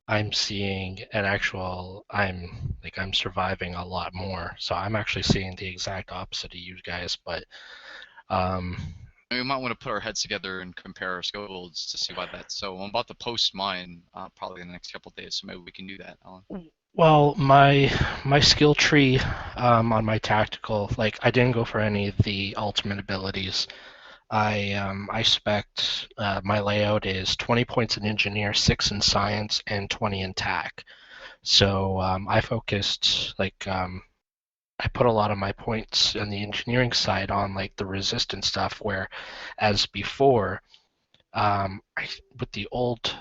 I'm seeing I'm surviving a lot more. So I'm actually seeing the exact opposite of you guys, but we might want to put our heads together and compare our skill builds to see why that's so. I'm about to post mine probably in the next couple of days, so maybe we can do that, Alan. Well, my skill tree on my tactical, like I didn't go for any of the ultimate abilities. I spec'd my layout is 20 points in engineer, 6 in science, and 20 in tac. So I focused I put a lot of my points on the engineering side on like the resistance stuff, where as before, with the old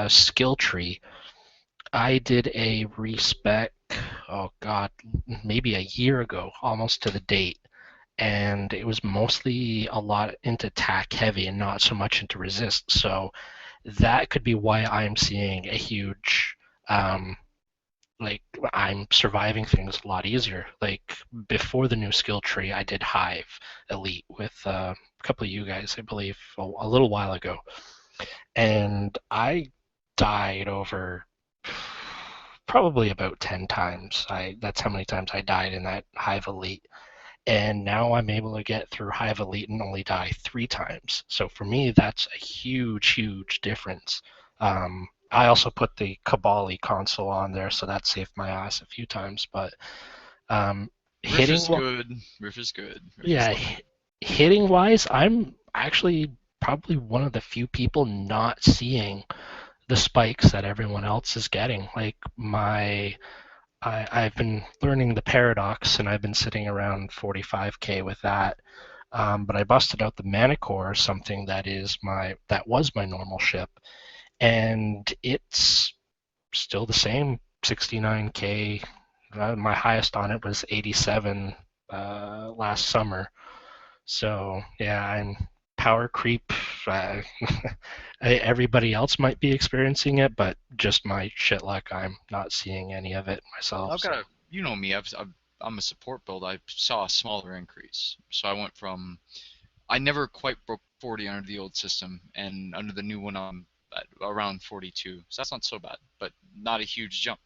skill tree, I did a respec, oh god, maybe a year ago, almost to the date, and it was mostly a lot into tac heavy and not so much into resist. So that could be why I'm seeing a huge like I'm surviving things a lot easier. Like before the new skill tree, I did Hive Elite with a couple of you guys, I believe, a little while ago, and I died over probably about 10 times. That's how many times I died in that Hive Elite. And now I'm able to get through Hive Elite and only die 3 times. So for me, that's a huge, huge difference. I also put the Kabali console on there, so that saved my ass a few times. But Riff is good. Riff is good. Hitting wise, I'm actually probably one of the few people not seeing the spikes that everyone else is getting. Like I've been learning the paradox, and I've been sitting around 45k with that. But I busted out the Manicore, something that was my normal ship, and it's still the same 69k. My highest on it was 87 last summer. So yeah, and power creep. Everybody else might be experiencing it, but just my shit luck, I'm not seeing any of it myself. You know me. I'm a support build. I saw a smaller increase, so I went from. I never quite broke 40 under the old system, and under the new one I'm at around 42. So that's not so bad, but not a huge jump.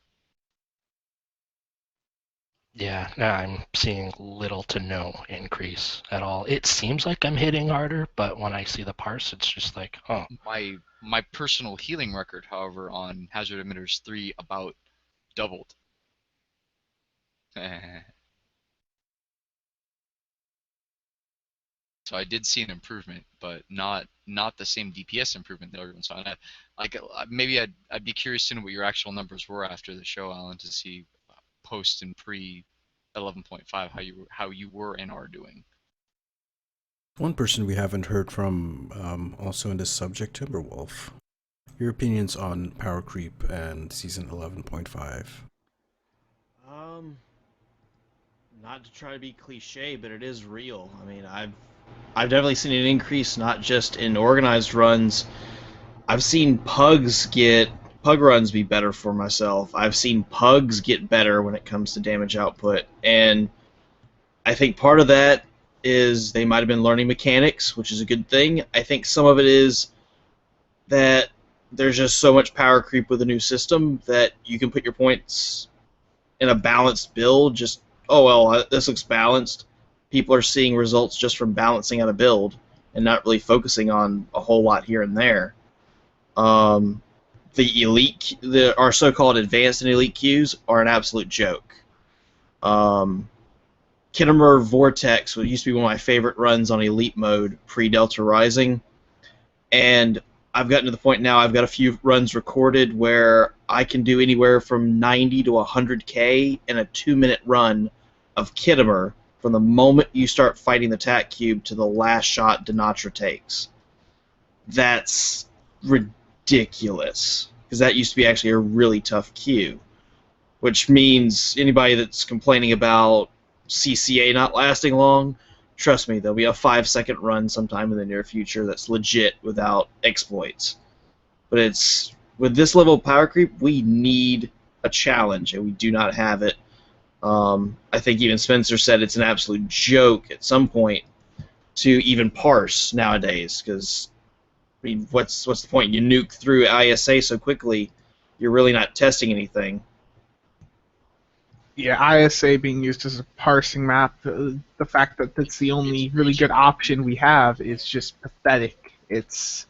Yeah, now I'm seeing little to no increase at all. It seems like I'm hitting harder, but when I see the parse, it's just like, oh, My personal healing record, however, on Hazard Emitters 3 about doubled. So I did see an improvement, but not the same DPS improvement that everyone saw. And maybe I'd be curious to know what your actual numbers were after the show, Alan, to see post and pre 11.5 how you were and are doing. One person we haven't heard from also in this subject, TimberWolf. Your opinions on PowerCreep and Season 11.5? Not to try to be cliche, but it is real. I mean, I've definitely seen an increase, not just in organized runs. I've seen pug runs be better for myself. I've seen pugs get better when it comes to damage output, and I think part of that is they might have been learning mechanics, which is a good thing. I think some of it is that there's just so much power creep with the new system that you can put your points in a balanced build. Just, oh well, this looks balanced. People are seeing results just from balancing out a build and not really focusing on a whole lot here and there. Our so-called advanced and elite queues are an absolute joke. Kittimer Vortex, what used to be one of my favorite runs on elite mode pre-Delta Rising, and I've gotten to the point now I've got a few runs recorded where I can do anywhere from 90 to 100k in a 2-minute run of Kittimer from the moment you start fighting the Tac Cube to the last shot Denatra takes. That's ridiculous, because that used to be actually a really tough queue, which means anybody that's complaining about CCA not lasting long, trust me, there'll be a 5-second run sometime in the near future that's legit without exploits. But it's with this level of power creep, we need a challenge, and we do not have it. I think even Spencer said it's an absolute joke at some point to even parse nowadays, because I mean, what's the point? You nuke through ISA so quickly, you're really not testing anything. Yeah, ISA being used as a parsing map, the fact that that's the only really good option we have is just pathetic. It's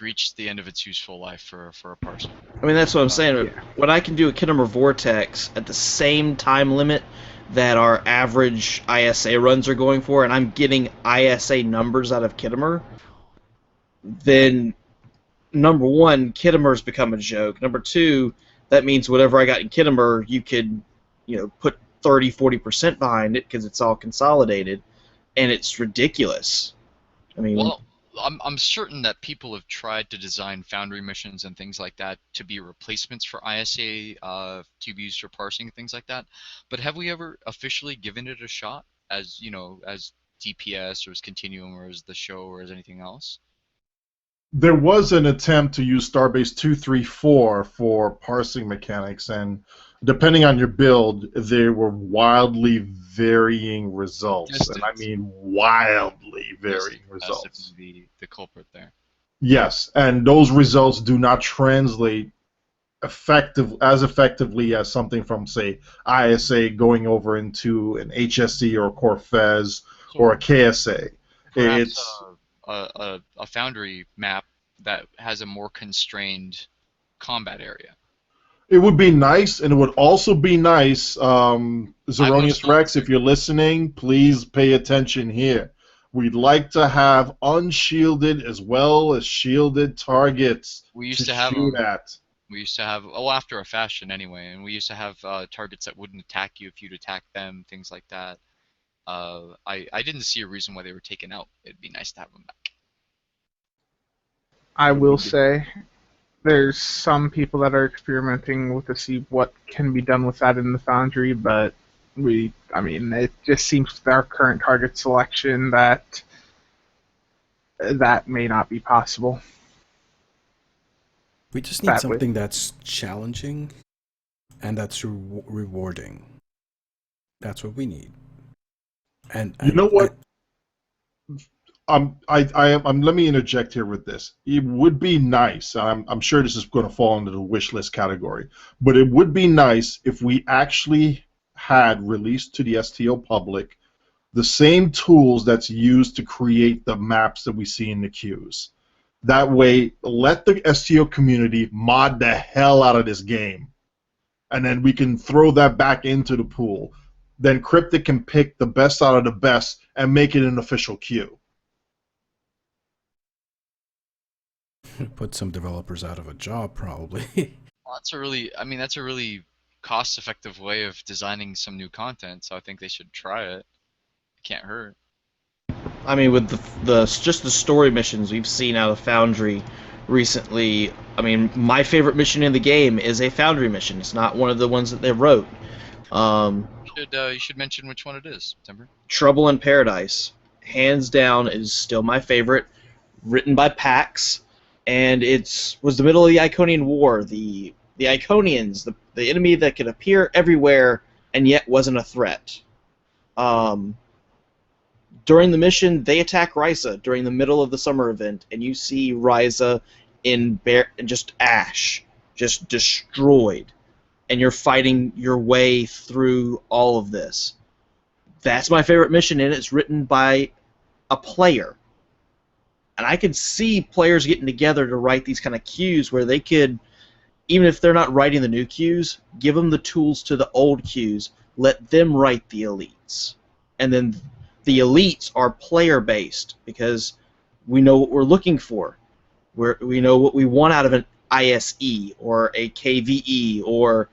reached the end of its useful life for a parser. I mean, that's what I'm saying. Yeah. When I can do a Kittimer Vortex at the same time limit that our average ISA runs are going for, and I'm getting ISA numbers out of Kittimer, then number one, Kittimer's become a joke. Number two, that means whatever I got in Kittimer, you could, put 30-40% behind it because it's all consolidated, and it's ridiculous. I mean, well, I'm certain that people have tried to design Foundry missions and things like that to be replacements for ISA to be used for parsing and things like that. But have we ever officially given it a shot as as DPS or as Continuum or as the show or as anything else? There was an attempt to use Starbase 234 for parsing mechanics, and depending on your build, there were wildly varying results. Distance. And I mean wildly varying results. That's the culprit there. Yes, and those results do not translate as effectively as something from, say, ISA going over into an HSC or a Corfez or a KSA. Perhaps a Foundry map that has a more constrained combat area. It would be nice, and it would also be nice, Zeronius Rex, if you're listening, please pay attention here. We'd like to have unshielded as well as shielded targets We used to have shoot at. We used to have, after a fashion anyway, and we used to have targets that wouldn't attack you if you'd attack them, things like that. I didn't see a reason why they were taken out. It'd be nice to have them back. I will say there's some people that are experimenting with to see what can be done with that in the Foundry, but it just seems with our current target selection that may not be possible. We just need something that's challenging and that's rewarding. That's what we need. And you know what? Let me interject here with this. It would be nice. I'm sure this is going to fall into the wish list category, but it would be nice if we actually had released to the STO public the same tools that's used to create the maps that we see in the queues. That way, let the STO community mod the hell out of this game, and then we can throw that back into the pool. Then Cryptic can pick the best out of the best and make it an official queue. Put some developers out of a job, probably. Well, that's a really cost-effective way of designing some new content. So I think they should try it. It can't hurt. I mean, with just the story missions we've seen out of Foundry recently, I mean, my favorite mission in the game is a Foundry mission. It's not one of the ones that they wrote. You should mention which one it is, Timber. Trouble in Paradise, hands down, is still my favorite. Written by Pax, and was the middle of the Iconian War. The Iconians, the enemy that could appear everywhere and yet wasn't a threat. During the mission, they attack Ryza during the middle of the summer event, and you see Ryza in just ash, just destroyed, and you're fighting your way through all of this. That's my favorite mission, and it's written by a player. And I could see players getting together to write these kind of queues where they could, even if they're not writing the new queues, give them the tools to the old queues, let them write the elites. And then the elites are player-based because we know what we're looking for. We know what we want out of an ISE or a KVE, or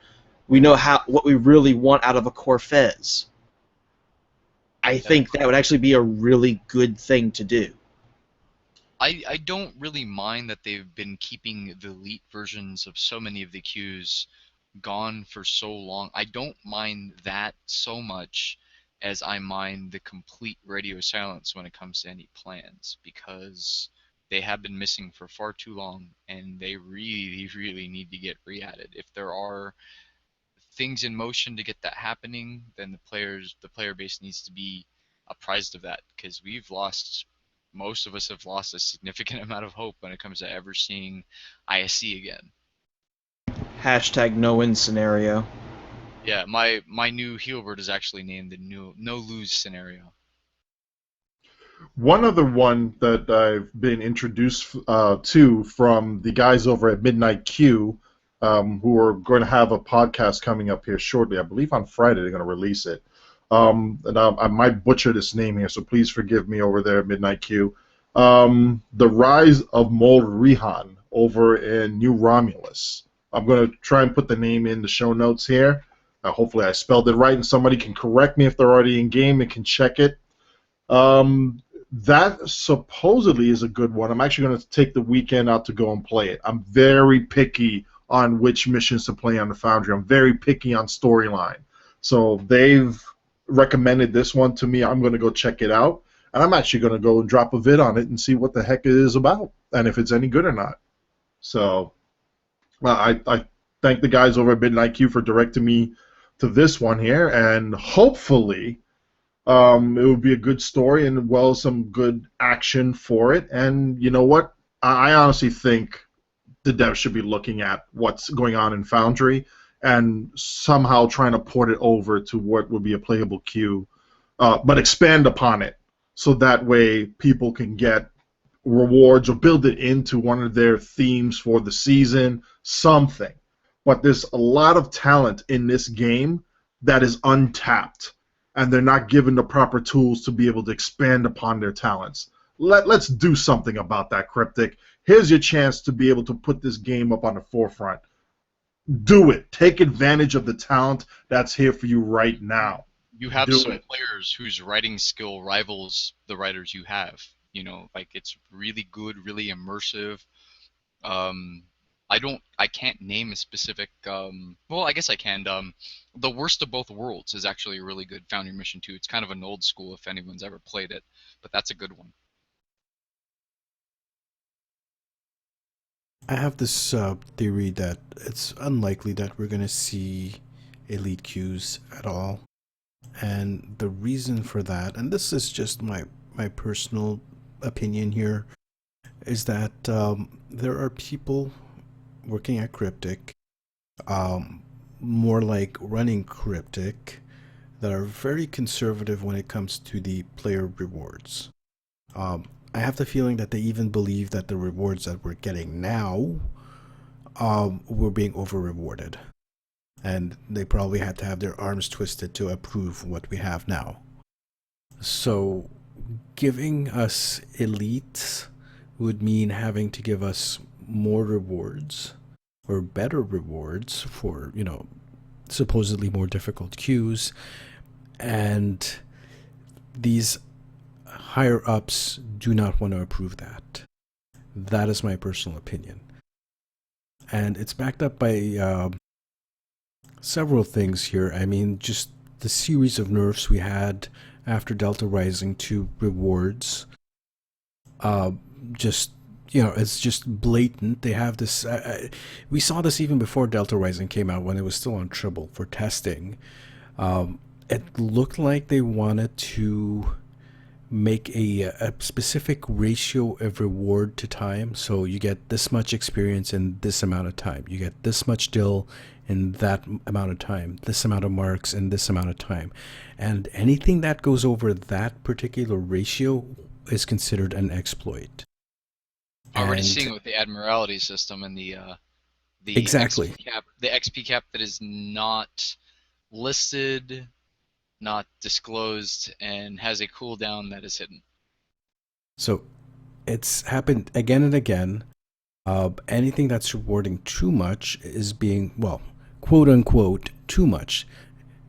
we know what we really want out of a Corfez. I think that would actually be a really good thing to do. I don't really mind that they've been keeping the elite versions of so many of the queues gone for so long. I don't mind that so much as I mind the complete radio silence when it comes to any plans, because they have been missing for far too long, and they really, really need to get re-added. If there are things in motion to get that happening, then the player base needs to be apprised of that, because most of us have lost a significant amount of hope when it comes to ever seeing ISC again. Hashtag no-win scenario. Yeah, my new Healbird is actually named the no-lose scenario. One other one that I've been introduced to from the guys over at Midnight Q, who are going to have a podcast coming up here shortly. I believe on Friday they're going to release it. And I might butcher this name here, so please forgive me over there at Midnight Q. The Rise of Mold Rihan over in New Romulus. I'm going to try and put the name in the show notes here. Hopefully I spelled it right, and somebody can correct me if they're already in game and can check it. That supposedly is a good one. I'm actually going to take the weekend out to go and play it. I'm very picky on which missions to play on the Foundry. I'm very picky on storyline. So they've recommended this one to me. I'm going to go check it out, and I'm actually going to go and drop a vid on it and see what the heck it is about and if it's any good or not. So I thank the guys over at Midnight Q for directing me to this one here, and hopefully it will be a good story and some good action for it. And you know what? I honestly think the devs should be looking at what's going on in Foundry and somehow trying to port it over to what would be a playable queue, but expand upon it so that way people can get rewards or build it into one of their themes for the season, something. But there's a lot of talent in this game that is untapped, and they're not given the proper tools to be able to expand upon their talents. Let's do something about that, Cryptic. Here's your chance to be able to put this game up on the forefront. Do it. Take advantage of the talent that's here for you right now. You have some players whose writing skill rivals the writers you have. You know, like, it's really good, really immersive. I can't name a specific. Well, I guess I can. The Worst of Both Worlds is actually a really good Foundry mission too. It's kind of an old school if anyone's ever played it, but that's a good one. I have this theory that it's unlikely that we're going to see elite queues at all. And the reason for that, and this is just my personal opinion here, is that there are people working at Cryptic, more like running Cryptic, that are very conservative when it comes to the player rewards. I have the feeling that they even believe that the rewards that we're getting now, we're being over rewarded. And they probably had to have their arms twisted to approve what we have now. So, giving us elites would mean having to give us more rewards or better rewards for, supposedly more difficult queues. And these higher ups do not want to approve that. That is my personal opinion. And it's backed up by several things here. I mean, just the series of nerfs we had after Delta Rising to rewards. It's just blatant. They have this. We saw this even before Delta Rising came out when it was still on Tribble for testing. It looked like they wanted to make a specific ratio of reward to time. So you get this much experience in this amount of time. You get this much dill in that amount of time. This amount of marks in this amount of time. And anything that goes over that particular ratio is considered an exploit. Already And- seeing it with the Admiralty system and the Exactly. XP cap that is not listed, not disclosed, and has a cooldown that is hidden. So it's happened again and again. Anything that's rewarding too much is being, well, quote unquote, too much.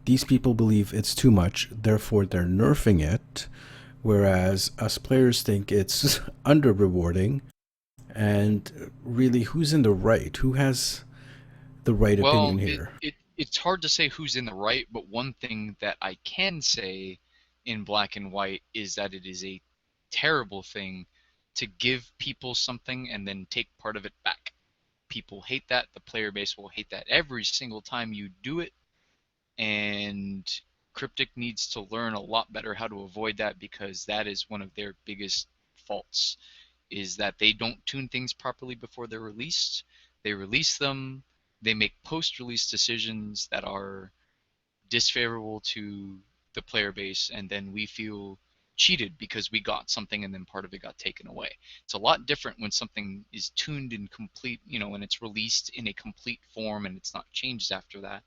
These people believe it's too much, therefore they're nerfing it, whereas us players think it's under rewarding. And really, who's in the right? Who has the right opinion here? It's hard to say who's in the right, but one thing that I can say in black and white is that it is a terrible thing to give people something and then take part of it back. People hate that. The player base will hate that every single time you do it. And Cryptic needs to learn a lot better how to avoid that, because that is one of their biggest faults, is that they don't tune things properly before they're released. They release them. They make post-release decisions that are disfavorable to the player base, and then we feel cheated because we got something and then part of it got taken away. It's a lot different when something is tuned in complete, when it's released in a complete form and it's not changed after that.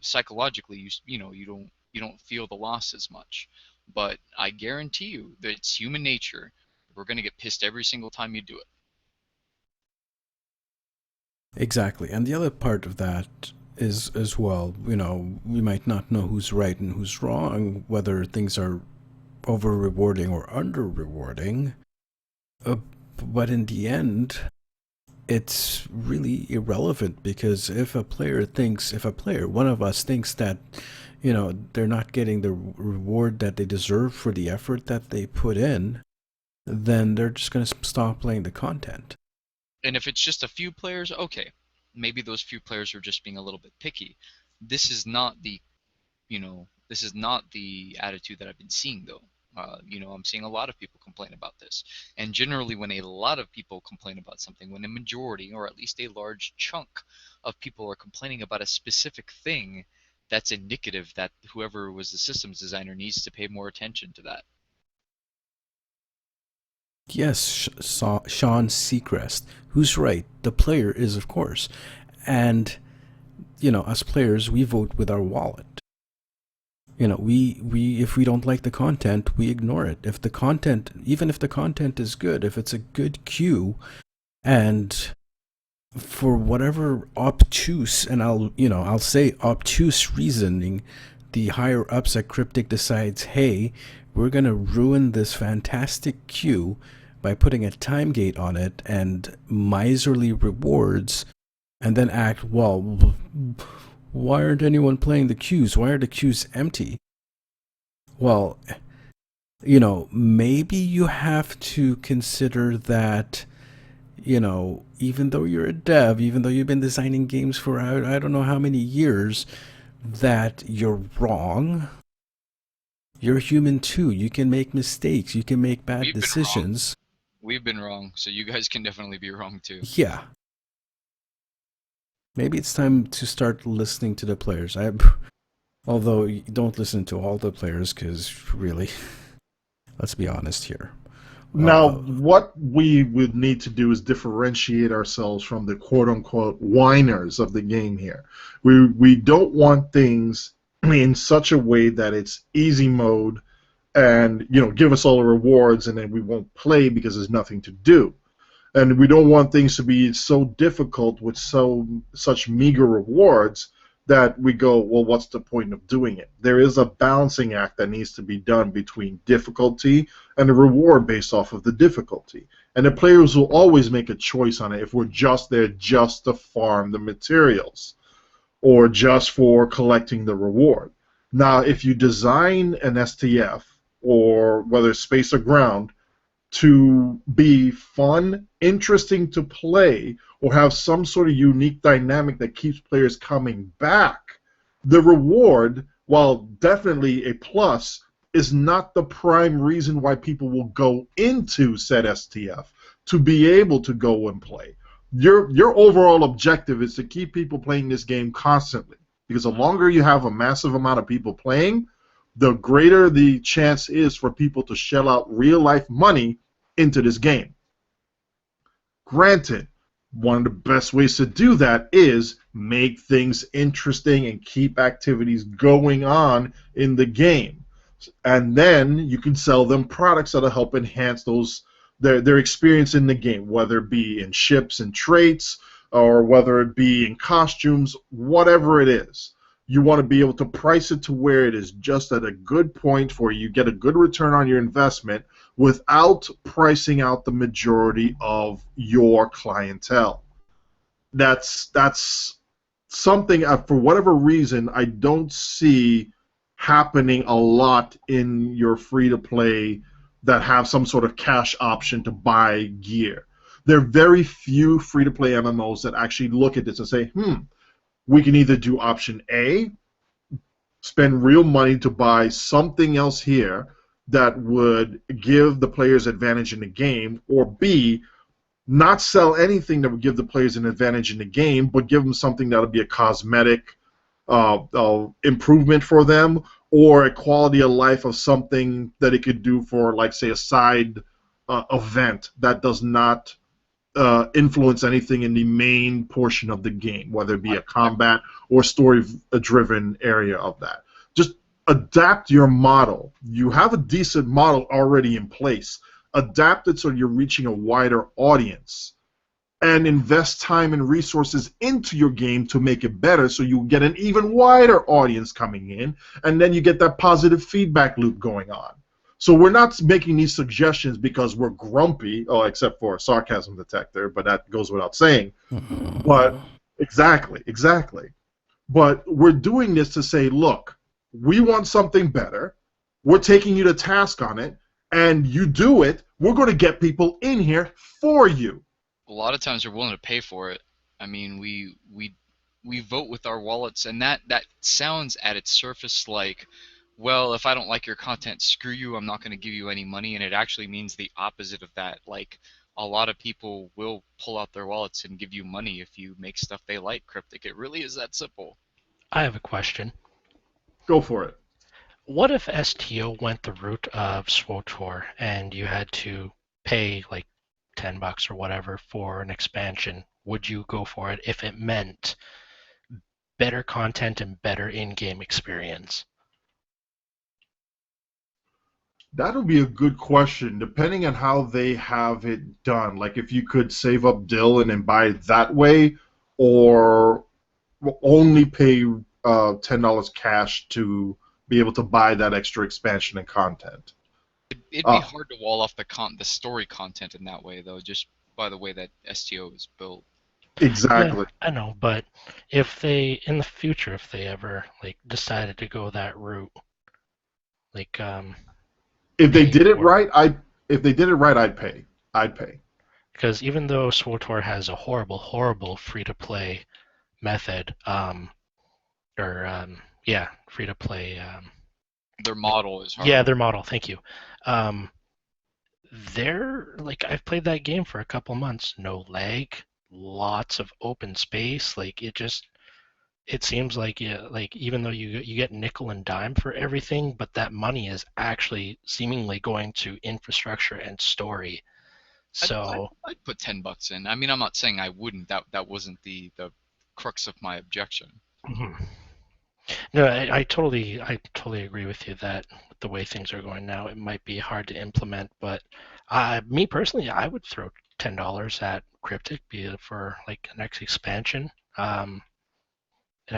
Psychologically, you don't feel the loss as much. But I guarantee you that it's human nature. We're going to get pissed every single time you do it. Exactly. And the other part of that is as well, we might not know who's right and who's wrong, whether things are over rewarding or under rewarding. But in the end, it's really irrelevant, because if a player, one of us thinks that, they're not getting the reward that they deserve for the effort that they put in, then they're just going to stop playing the content. And if it's just a few players, okay, maybe those few players are just being a little bit picky. This is not the attitude that I've been seeing, though. I'm seeing a lot of people complain about this. And generally, when a lot of people complain about something, when a majority, or at least a large chunk of people are complaining about a specific thing, that's indicative that whoever was the systems designer needs to pay more attention to that. Yes, Sean Seacrest. Who's right? The player is, of course. And, us players, we vote with our wallet. We if we don't like the content, we ignore it. Even if the content is good, if it's a good queue, and for whatever obtuse, and I'll say obtuse reasoning, the higher ups at Cryptic decides, hey, we're gonna ruin this fantastic queue by putting a time gate on it and miserly rewards, and then act, well, why aren't anyone playing the queues? Why are the queues empty? Well, maybe you have to consider that, even though you're a dev, even though you've been designing games for I don't know how many years, that you're wrong. You're human too. You can make mistakes. You can make bad decisions. We've been wrong, so you guys can definitely be wrong too. Yeah. Maybe it's time to start listening to the players. Although you don't listen to all the players, because really, let's be honest here. Now, what we would need to do is differentiate ourselves from the quote-unquote whiners of the game here. We don't want things in such a way that it's easy mode and, give us all the rewards and then we won't play because there's nothing to do. And we don't want things to be so difficult with such meager rewards that we go, well, what's the point of doing it? There is a balancing act that needs to be done between difficulty and the reward based off of the difficulty. And the players will always make a choice on it if we're just there just to farm the materials or just for collecting the reward. Now, if you design an STF, or whether it's space or ground, to be fun, interesting to play, or have some sort of unique dynamic that keeps players coming back, the reward, while definitely a plus, is not the prime reason why people will go into said STF to be able to go and play. Your overall objective is to keep people playing this game constantly, because the longer you have a massive amount of people playing, the greater the chance is for people to shell out real-life money into this game. Granted, one of the best ways to do that is make things interesting and keep activities going on in the game. And then you can sell them products that'll help enhance their experience in the game, whether it be in ships and traits, or whether it be in costumes, whatever it is. You want to be able to price it to where it is just at a good point for you get a good return on your investment without pricing out the majority of your clientele. That's something, for whatever reason, I don't see happening a lot in your free-to-play that have some sort of cash option to buy gear. There are very few free-to-play MMOs that actually look at this and say, we can either do option A, spend real money to buy something else here that would give the players advantage in the game, or B, not sell anything that would give the players an advantage in the game, but give them something that would be a cosmetic improvement for them, or a quality of life of something that it could do for, like, say, a side event that does not influence anything in the main portion of the game, whether it be a combat or story-driven area of that. Just adapt your model. You have a decent model already in place. Adapt it so you're reaching a wider audience. And invest time and resources into your game to make it better so you get an even wider audience coming in, and then you get that positive feedback loop going on. So we're not making these suggestions because we're grumpy, except for SarcasmDetector, but that goes without saying. But exactly. But we're doing this to say, look, we want something better. We're taking you to task on it, and you do it. We're going to get people in here for you. A lot of times they're willing to pay for it. I mean, we vote with our wallets, and that sounds at its surface like, well, if I don't like your content, screw you, I'm not going to give you any money, and it actually means the opposite of that. Like, a lot of people will pull out their wallets and give you money if you make stuff they like cryptic. It really is that simple. I have a question. Go for it. What if STO went the route of SWTOR and you had to pay like $10 or whatever for an expansion? Would you go for it if it meant better content and better in-game experience? That'll be a good question, depending on how they have it done. Like, if you could save up dill and then buy it that way, or only pay $10 cash to be able to buy that extra expansion and content. It'd be hard to wall off the story content in that way, though, just by the way that STO is built. Exactly. Yeah, I know, but if they, in the future, if they ever like decided to go that route, like if they did it right, I'd pay. Because even though SWTOR has a horrible free-to-play method, free-to-play. Their model is hard. Yeah, their model. Thank you. They're like, I've played that game for a couple months. No lag, lots of open space. Like, it just it seems like even though you get nickel and dime for everything, but that money is actually seemingly going to infrastructure and story. So I'd put $10 in. I mean, I'm not saying I wouldn't. That wasn't the crux of my objection. mhm. No, I totally agree with you that with the way things are going now, it might be hard to implement. But me personally, I would throw $10 at Cryptic, be it for like the next expansion. It'd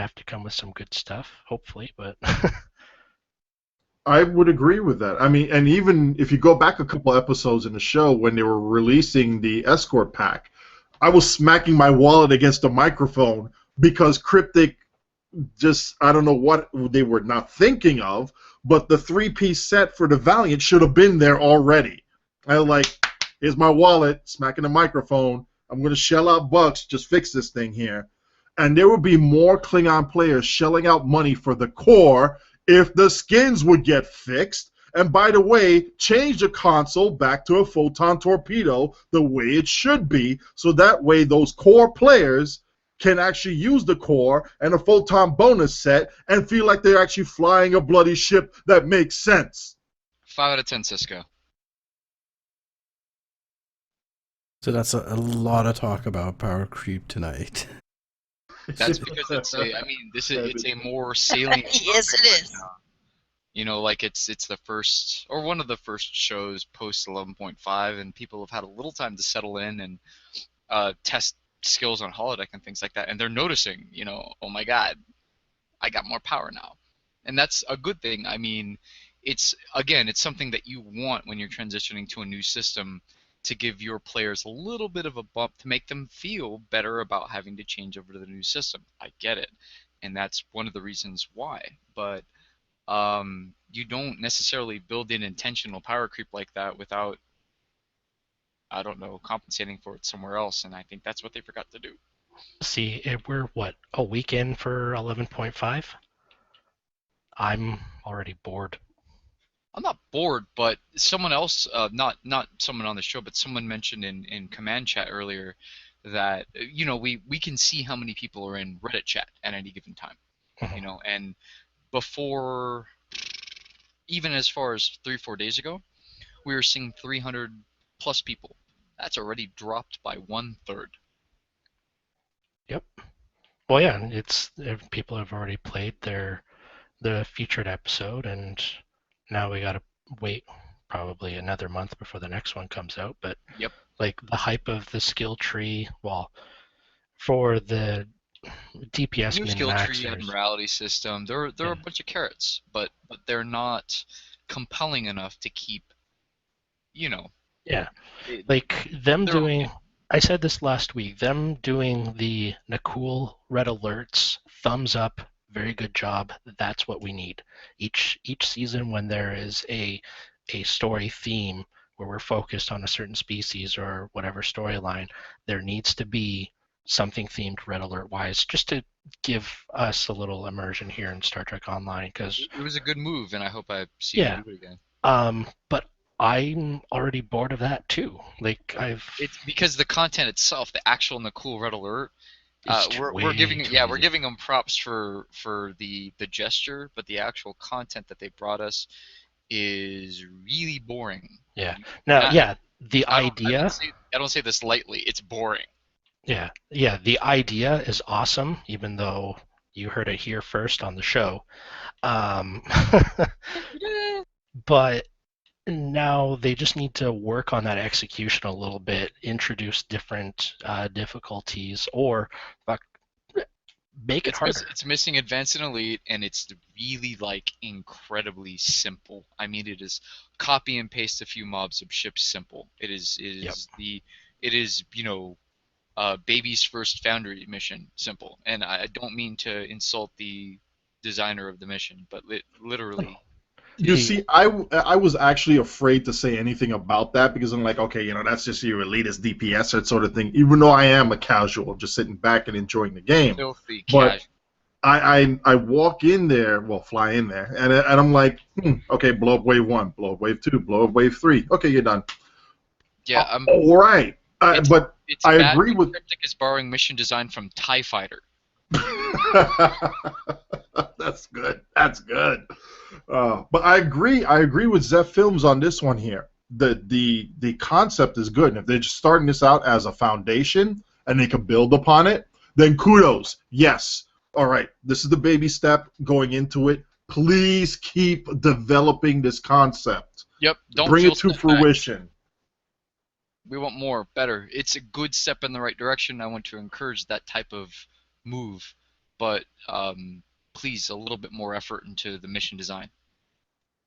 have to come with some good stuff, hopefully, but I would agree with that. I mean, and even if you go back a couple episodes in the show when they were releasing the escort pack, I was smacking my wallet against the microphone because Cryptic just, I don't know what they were not thinking of, but the 3-piece set for the Valiant should have been there already. I was like, here's my wallet, smacking the microphone. I'm going to shell out bucks, just fix this thing here. And there would be more Klingon players shelling out money for the core if the skins would get fixed. And by the way, change the console back to a photon torpedo the way it should be, so that way those core players can actually use the core and a photon bonus set and feel like they're actually flying a bloody ship that makes sense. 5 out of 10, Cisco. So that's a lot of talk about power creep tonight. That's because it's a more salient. Yes, it is. Right now. You know, like it's the first or one of the first shows post 11.5, and people have had a little time to settle in and test skills on holodeck and things like that, and they're noticing, you know, oh my god, I got more power now, and that's a good thing. I mean, it's something that you want when you're transitioning to a new system, to give your players a little bit of a bump to make them feel better about having to change over to the new system. I get it, and that's one of the reasons why. But you don't necessarily build in intentional power creep like that without, I don't know, compensating for it somewhere else, and I think that's what they forgot to do. see, we're what, a week in for 11.5? I'm already bored. I'm not bored, but someone else, not someone on the show, but someone mentioned in command chat earlier that, you know, we can see how many people are in Reddit chat at any given time, you know, and before, even as far as 3-4 days ago, we were seeing 300 plus people. That's already dropped by 1/3. Yep. Well, yeah, it's people have already played the featured episode, and now we gotta wait probably another month before the next one comes out. But Yep. like the hype of the skill tree, well, for the DPS New skill tree, min-maxers, admiralty system, there are Yeah. a bunch of carrots, but they're not compelling enough to keep, you know. yeah, like them They're doing. okay. I said this last week. Them doing the Nakul red alerts, thumbs up, very good job. That's what we need. Each season, when there is a story theme where we're focused on a certain species or whatever storyline, there needs to be something themed red alert wise, just to give us a little immersion here in Star Trek Online. Because It was a good move, and I hope I see Yeah. you do it again. but I'm already bored of that too. Like It's because the content itself, the actual Nakul Red Alert, we're way giving too we're easy. giving them props for the gesture, but the actual content that they brought us is really boring. Yeah. Now, I- yeah, the I idea. don't say this lightly. It's boring. Yeah, the idea is awesome, even though you heard it here first on the show. But now they just need to work on that execution a little bit, introduce different difficulties, or fuck, make it harder. It's missing advanced and elite, and it's really like incredibly simple. I mean, it is copy and paste a few mobs of ships simple. It is Yep. you know, baby's first foundry mission simple. And I don't mean to insult the designer of the mission, but literally. You The- see, I was actually afraid to say anything about that because I'm like, okay, you know, that's just your elitist DPS sort of thing. Even though I am a casual, just sitting back and enjoying the game. Filthy But casual. I walk in there, well, fly in there, and I'm like, okay, blow up wave 1, blow up wave 2, blow up wave 3. Okay, you're done. Yeah, All right. It's- But it's I bad agree when with- Cryptic is borrowing mission design from TIE Fighter. That's good. That's good. But I agree. I agree with Zeph Films on this one here. The concept is good. And if they're just starting this out as a foundation and they can build upon it, then kudos. Yes. All right. This is the baby step going into it. Please keep developing this concept. Yep. Don't bring feel it to set back. fruition. We want more, better. It's a good step in the right direction. I want to encourage that type of move, but please, a little bit more effort into the mission design.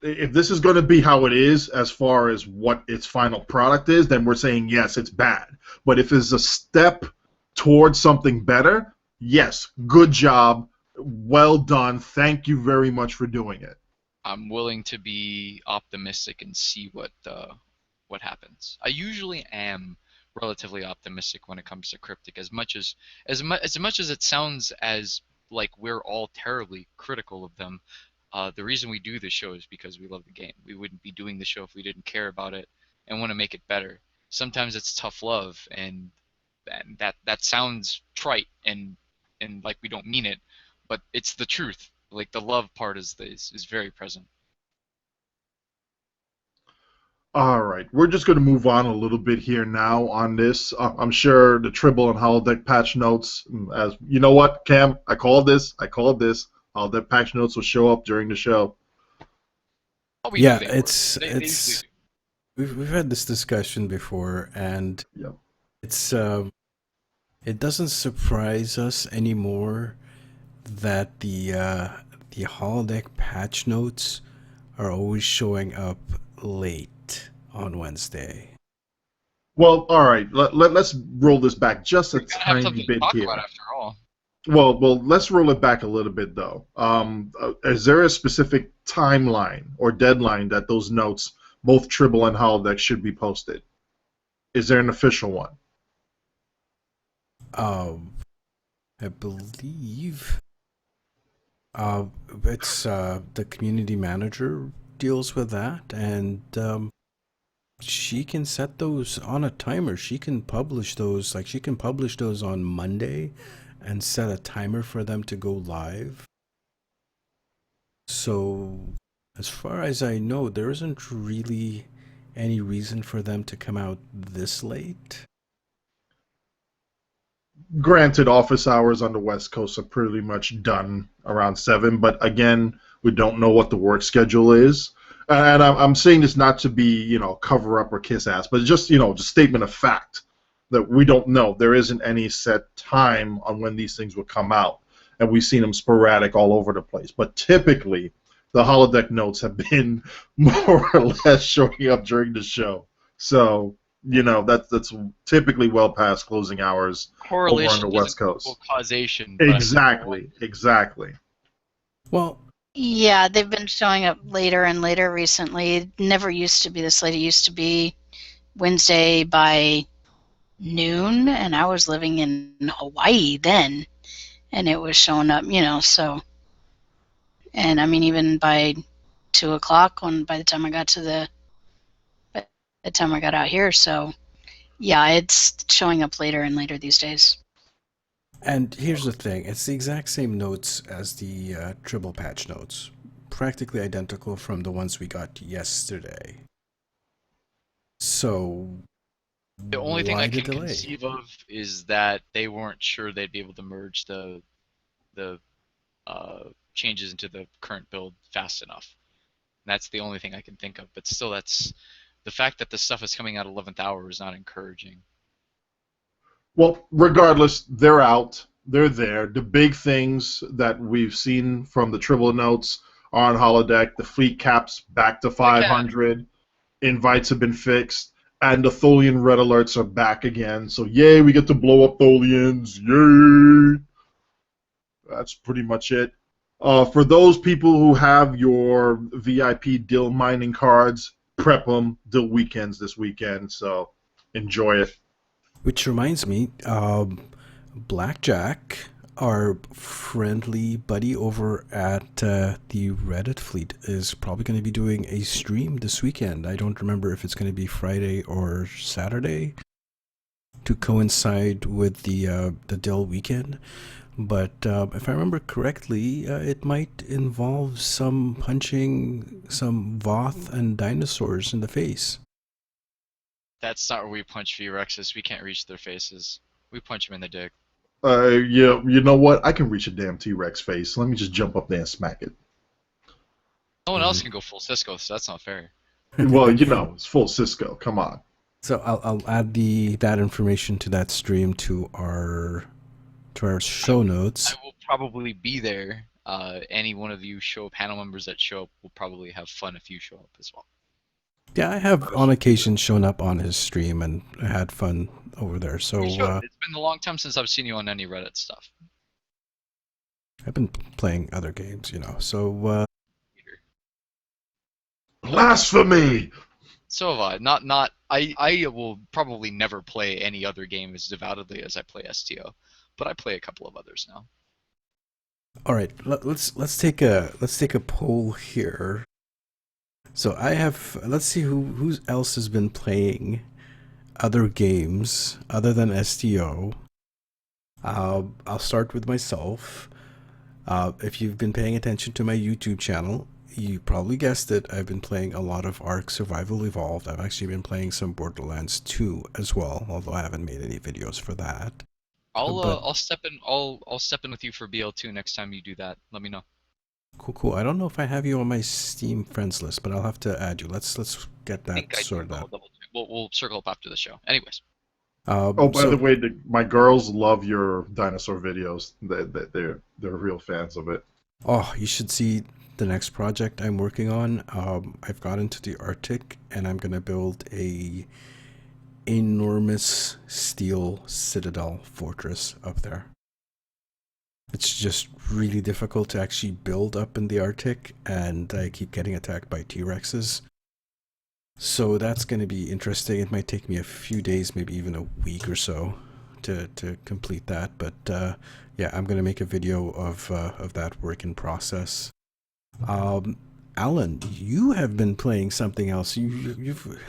If this is going to be how it is as far as what its final product is, then we're saying yes, it's bad. But if it's a step towards something better, yes, good job, well done, thank you very much for doing it. I'm willing to be optimistic and see what happens. I usually am relatively optimistic when it comes to Cryptic, as much as it sounds as like we're all terribly critical of them. The reason we do this show is because we love the game. We wouldn't be doing the show if we didn't care about it and want to make it better. Sometimes it's tough love, and that sounds trite and like we don't mean it, but it's the truth. Like, the love part is very present. All right, we're just going to move on a little bit here now on this. I'm sure the Tribble and Holodeck patch notes, as you know what, Cam, I called this. Holodeck patch notes will show up during the show. Yeah, it's we've had this discussion before, and yep. It's it doesn't surprise us anymore that the holodeck patch notes are always showing up late on Wednesday. Well, all right, let's roll this back just a tiny bit here. After all. Well, let's roll it back a little bit though. Is there a specific timeline or deadline that those notes, both Tribble and Holodeck, should be posted? Is there an official one? I believe it's the community manager deals with that, and she can set those on a timer. She can publish those, like she can publish those on Monday and set a timer for them to go live. So as far as I know, there isn't really any reason for them to come out this late. Granted, office hours on the West Coast are pretty much done around 7, but again, we don't know what the work schedule is. And I'm saying this not to be, cover up or kiss ass, but just, just statement of fact that we don't know. There isn't any set time on when these things will come out, and we've seen them sporadic all over the place. But typically, the holodeck notes have been more or less showing up during the show. So, that's typically well past closing hours over on the West Coast. Causation. Exactly. Well, yeah, they've been showing up later and later recently. It never used to be this late. It used to be Wednesday by noon, and I was living in Hawaii then, and it was showing up, so. And I mean, even by 2 o'clock, by the time I got out here, so yeah, it's showing up later and later these days. And here's the thing, it's the exact same notes as the Tribble patch notes. Practically identical from the ones we got yesterday. So, the only thing I can conceive of is that they weren't sure they'd be able to merge the changes into the current build fast enough. And that's the only thing I can think of. But still, that's the fact that the stuff is coming out 11th hour is not encouraging. Well, regardless, they're out. They're there. The big things that we've seen from the Tribble notes are on holodeck. The fleet caps back to 500. Invites have been fixed. And the Tholian red alerts are back again. So, yay, we get to blow up Tholians. Yay! That's pretty much it. For those people who have your VIP Dill mining cards, prep them. Dill weekends this weekend, so enjoy it. Which reminds me, Blackjack, our friendly buddy over at the Reddit fleet, is probably going to be doing a stream this weekend. I don't remember if it's going to be Friday or Saturday to coincide with the Dill weekend. But if I remember correctly, it might involve some punching some Voth and dinosaurs in the face. That's not where we punch V-Rexes. We can't reach their faces. We punch them in the dick. Yeah, you know what? I can reach a damn T-Rex face. Let me just jump up there and smack it. No one else can go full Cisco, so that's not fair. Well, you know, it's full Cisco. Come on. So I'll add that information to that stream to our show notes. I will probably be there. Any one of you panel members that show up will probably have fun if you show up as well. Yeah, I have on occasion shown up on his stream and had fun over there. So It's been a long time since I've seen you on any Reddit stuff. I've been playing other games, So Blasphemy! So have I. I will probably never play any other game as devoutedly as I play STO, but I play a couple of others now. all right, let's take a poll here. So let's see who else has been playing other games other than STO. I'll start with myself. If you've been paying attention to my YouTube channel, you probably guessed it. I've been playing a lot of Ark Survival Evolved. I've actually been playing some Borderlands 2 as well, although I haven't made any videos for that. I'll step in. I'll step in with you for BL2 next time you do that. Let me know. Cool. I don't know if I have you on my Steam friends list, but I'll have to add you. Let's get that sorted out. We'll circle up after the show. Anyways. By the way, my girls love your dinosaur videos. They're real fans of it. Oh, you should see the next project I'm working on. I've got into the Arctic, and I'm gonna build a enormous steel citadel fortress up there. It's just really difficult to actually build up in the Arctic, and I keep getting attacked by T-Rexes. So that's going to be interesting. It might take me a few days, maybe even a week or so to complete that. But yeah, I'm going to make a video of that work in process. Alan, you have been playing something else. You've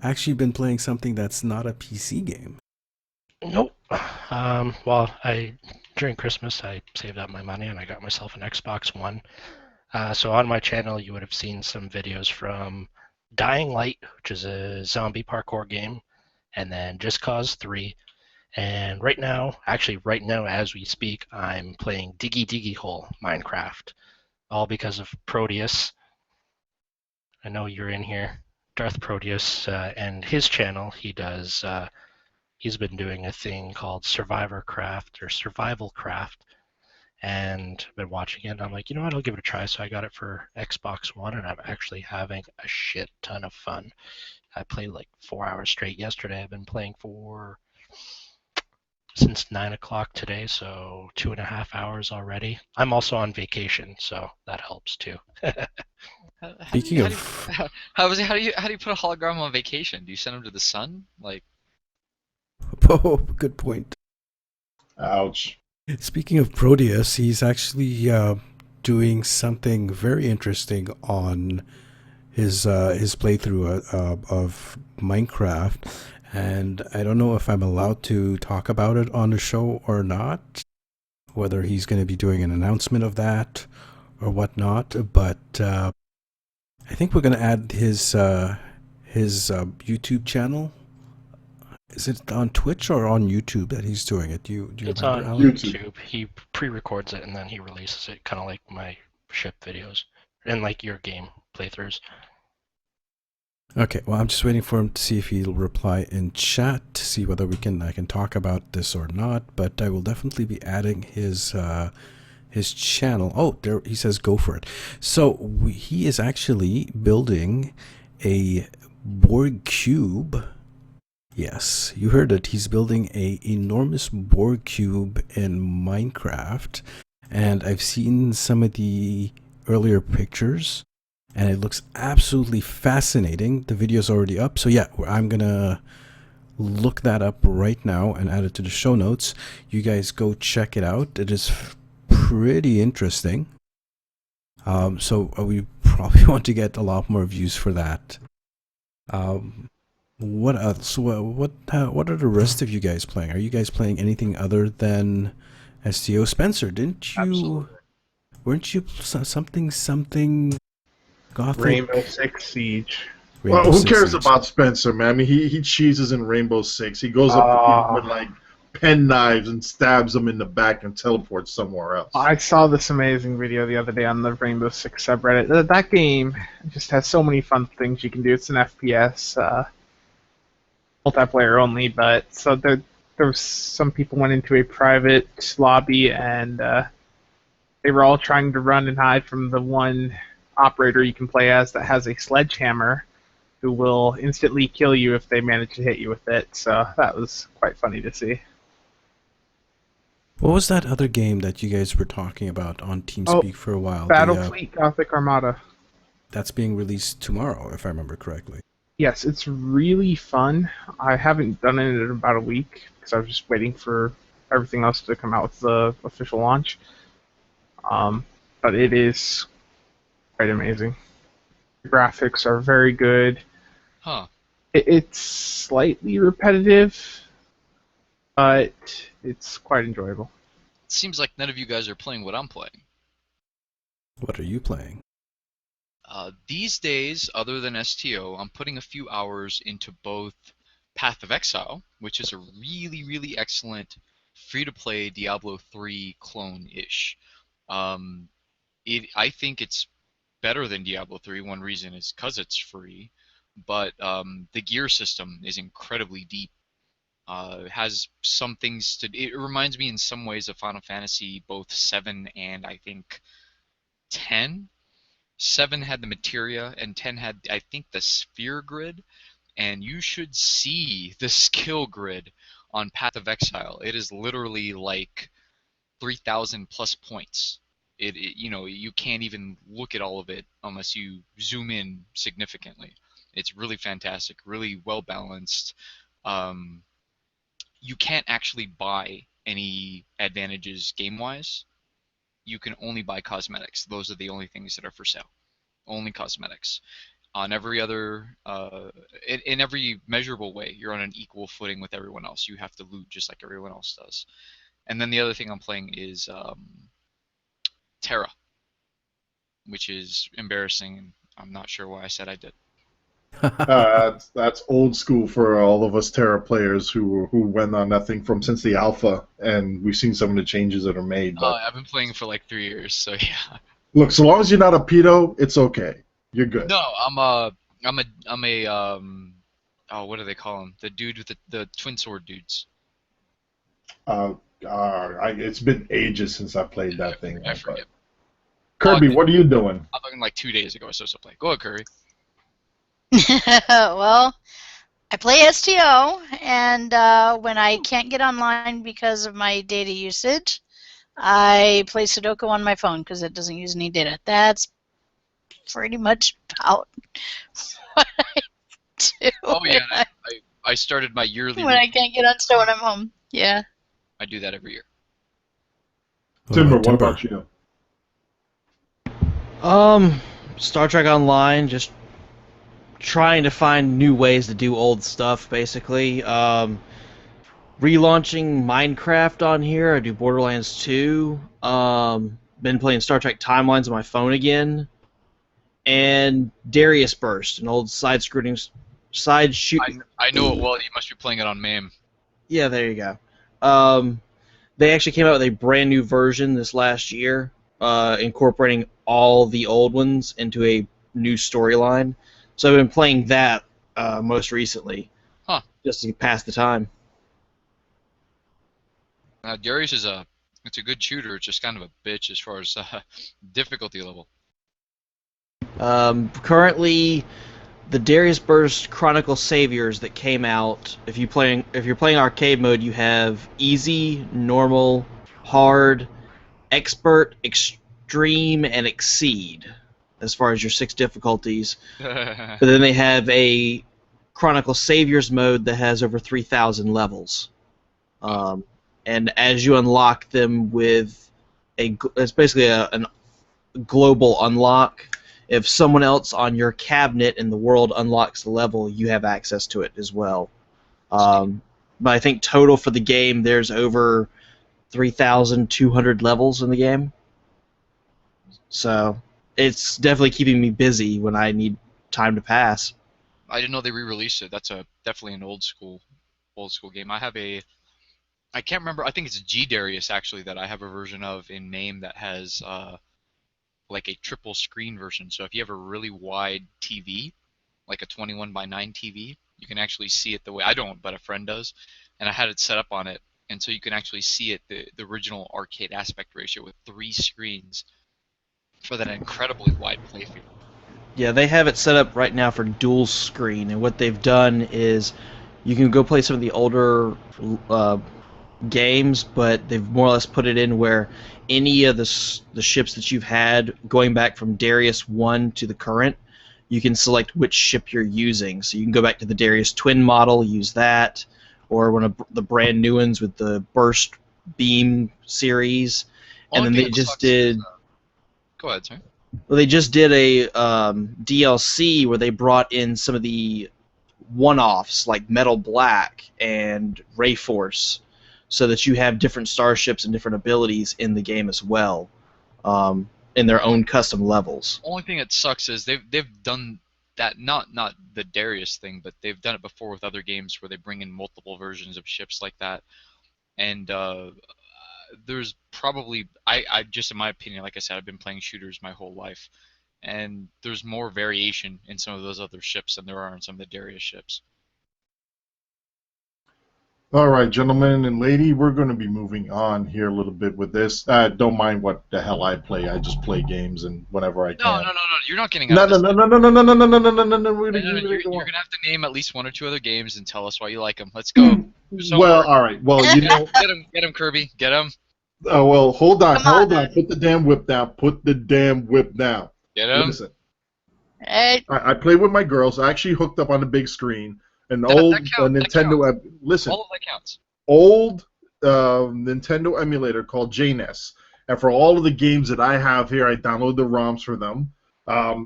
actually been playing something that's not a PC game. Nope. Well, during Christmas I saved up my money and I got myself an Xbox One. So on my channel you would have seen some videos from Dying Light, which is a zombie parkour game, and then Just Cause 3. And right now as we speak, I'm playing Diggy Hole Minecraft, all because of Proteus. I know you're in here, Darth Proteus, and his channel. He's been doing a thing called Survival Craft, and I've been watching it, and I'm like, you know what, I'll give it a try. So I got it for Xbox One, and I'm actually having a shit ton of fun. I played like 4 hours straight yesterday. I've been playing since 9 o'clock today, so 2.5 hours already. I'm also on vacation, so that helps too. Speaking of, how do you put a hologram on vacation? Do you send him to the sun? Like, oh, good point. Ouch. Speaking of Proteus, he's actually doing something very interesting on his playthrough of Minecraft, and I don't know if I'm allowed to talk about it on the show or not, whether he's going to be doing an announcement of that or whatnot, but I think we're going to add his YouTube channel. Is it on Twitch or on YouTube that he's doing it? Do you it's remember, on Alan? YouTube. He pre-records it and then he releases it, kind of like my ship videos and like your game playthroughs. Okay, well, I'm just waiting for him to see if he'll reply in chat to see whether I can talk about this or not. But I will definitely be adding his channel. Oh, there he says go for it. So he is actually building a Borg cube. Yes, you heard it. He's building a enormous Borg cube in Minecraft, and I've seen some of the earlier pictures, and it looks absolutely fascinating. The video's already up, so yeah, I'm gonna look that up right now and add it to the show notes. You guys go check it out. It is pretty interesting. So we probably want to get a lot more views for that. What else? What are the rest of you guys playing? Are you guys playing anything other than STO Spencer, didn't you? Absolutely. Weren't you something Gothic? Rainbow Six Siege. Rainbow Well, who Six cares Siege. about Spencer, man? I mean, he cheeses in Rainbow Six. He goes up to people with like pen knives and stabs them in the back and teleports somewhere else. I saw this amazing video the other day on the Rainbow Six subreddit. That game just has so many fun things you can do. It's an FPS, multiplayer only, but so there was some people went into a private lobby and they were all trying to run and hide from the one operator you can play as that has a sledgehammer who will instantly kill you if they manage to hit you with it. So that was quite funny to see. What was that other game that you guys were talking about on TeamSpeak for a while? Battlefleet Gothic Armada. That's being released tomorrow, if I remember correctly. Yes, it's really fun. I haven't done it in about a week because I was just waiting for everything else to come out with the official launch. But it is quite amazing. The graphics are very good. Huh. It's slightly repetitive, but it's quite enjoyable. It seems like none of you guys are playing what I'm playing. What are you playing? These days, other than STO, I'm putting a few hours into both Path of Exile, which is a really, really excellent free-to-play Diablo 3 clone-ish. I think it's better than Diablo 3. One reason is because it's free, but the gear system is incredibly deep. It has some things to. It reminds me in some ways of Final Fantasy, both 7 and I think 10. 7 had the materia, and 10 had, I think, the sphere grid. And you should see the skill grid on Path of Exile. It is literally like 3,000 plus points. You can't even look at all of it unless you zoom in significantly. It's really fantastic, really well balanced. You can't actually buy any advantages game-wise. You can only buy cosmetics. Those are the only things that are for sale. Only cosmetics. On every other, in every measurable way, you're on an equal footing with everyone else. You have to loot just like everyone else does. And then the other thing I'm playing is Terra, which is embarrassing, and I'm not sure why I said I did. That's old school for all of us Terra players who went on that thing from since the alpha, and we've seen some of the changes that are made. But I've been playing for like 3 years, so yeah. look, so long as you're not a pedo, it's okay. You're good. No, I'm a what do they call him? The dude with the twin sword dudes. It's been ages since I played that thing. I forget. Kirby, what are you doing? I'm talking like 2 days ago. I supposed to play. Go ahead, Kirby. Well, I play STO, and when I can't get online because of my data usage, I play Sudoku on my phone because it doesn't use any data. That's pretty much about what I do. Oh yeah, I started my yearly. When I can't get on STO when I'm home. Yeah. I do that every year. Timber, what about you? Star Trek Online, just trying to find new ways to do old stuff, basically. Relaunching Minecraft on here. I do Borderlands 2. Been playing Star Trek Timelines on my phone again. And Darius Burst, an old side shooting. I know it well. You must be playing it on MAME. Yeah, there you go. They actually came out with a brand new version this last year, incorporating all the old ones into a new storyline. So I've been playing that most recently, just to pass the time. Darius is it's a good shooter. It's just kind of a bitch as far as difficulty level. Currently, the Darius Burst Chronicle Saviors that came out. If you're playing arcade mode, you have easy, normal, hard, expert, extreme, and exceed, as far as your 6 difficulties. But then they have a Chronicle Saviors mode that has over 3,000 levels. And as you unlock them with it's basically a global unlock. If someone else on your cabinet in the world unlocks the level, you have access to it as well. But I think total for the game, there's over 3,200 levels in the game. So it's definitely keeping me busy when I need time to pass. I didn't know they re-released it. That's definitely an old school game. I can't remember. I think it's G Darius actually that I have a version of in MAME that has like a triple screen version. So if you have a really wide TV, like a 21 by 9 TV, you can actually see it the way I don't, but a friend does, and I had it set up on it, and so you can actually see it the original arcade aspect ratio with 3 screens for that incredibly wide playfield. Yeah, they have it set up right now for dual screen, and what they've done is you can go play some of the older games, but they've more or less put it in where any of the ships that you've had going back from Darius 1 to the current, you can select which ship you're using. So you can go back to the Darius Twin model, use that, or one of the brand new ones with the Burst Beam series. And then they just did... Go ahead, sorry. Well, they just did a DLC where they brought in some of the one-offs like Metal Black and Rayforce, so that you have different starships and different abilities in the game as well, in their own custom levels. Only thing that sucks is they've done that, not the Darius thing, but they've done it before with other games where they bring in multiple versions of ships like that, and there's probably I just, in my opinion, like I said, I've been playing shooters my whole life, and there's more variation in some of those other ships than there are in some of the Darius ships. All right, gentlemen and lady, we're going to be moving on here a little bit with this. Don't mind what the hell I play. I just play games and whenever I can. No, you're not getting out of this. No. You're going to have to name at least 1 or 2 other games and tell us why you like them. Let's go. Well, all right. Well, you know. Get him, Kirby. Get him. Oh, well, hold on. Come on. Put the damn whip down. Put the damn whip down. Get him. Listen. Hey. I play with my girls. I actually hooked up on the big screen. An old Nintendo. Listen. All of that counts. Old Nintendo emulator called JNES. And for all of the games that I have here, I download the ROMs for them.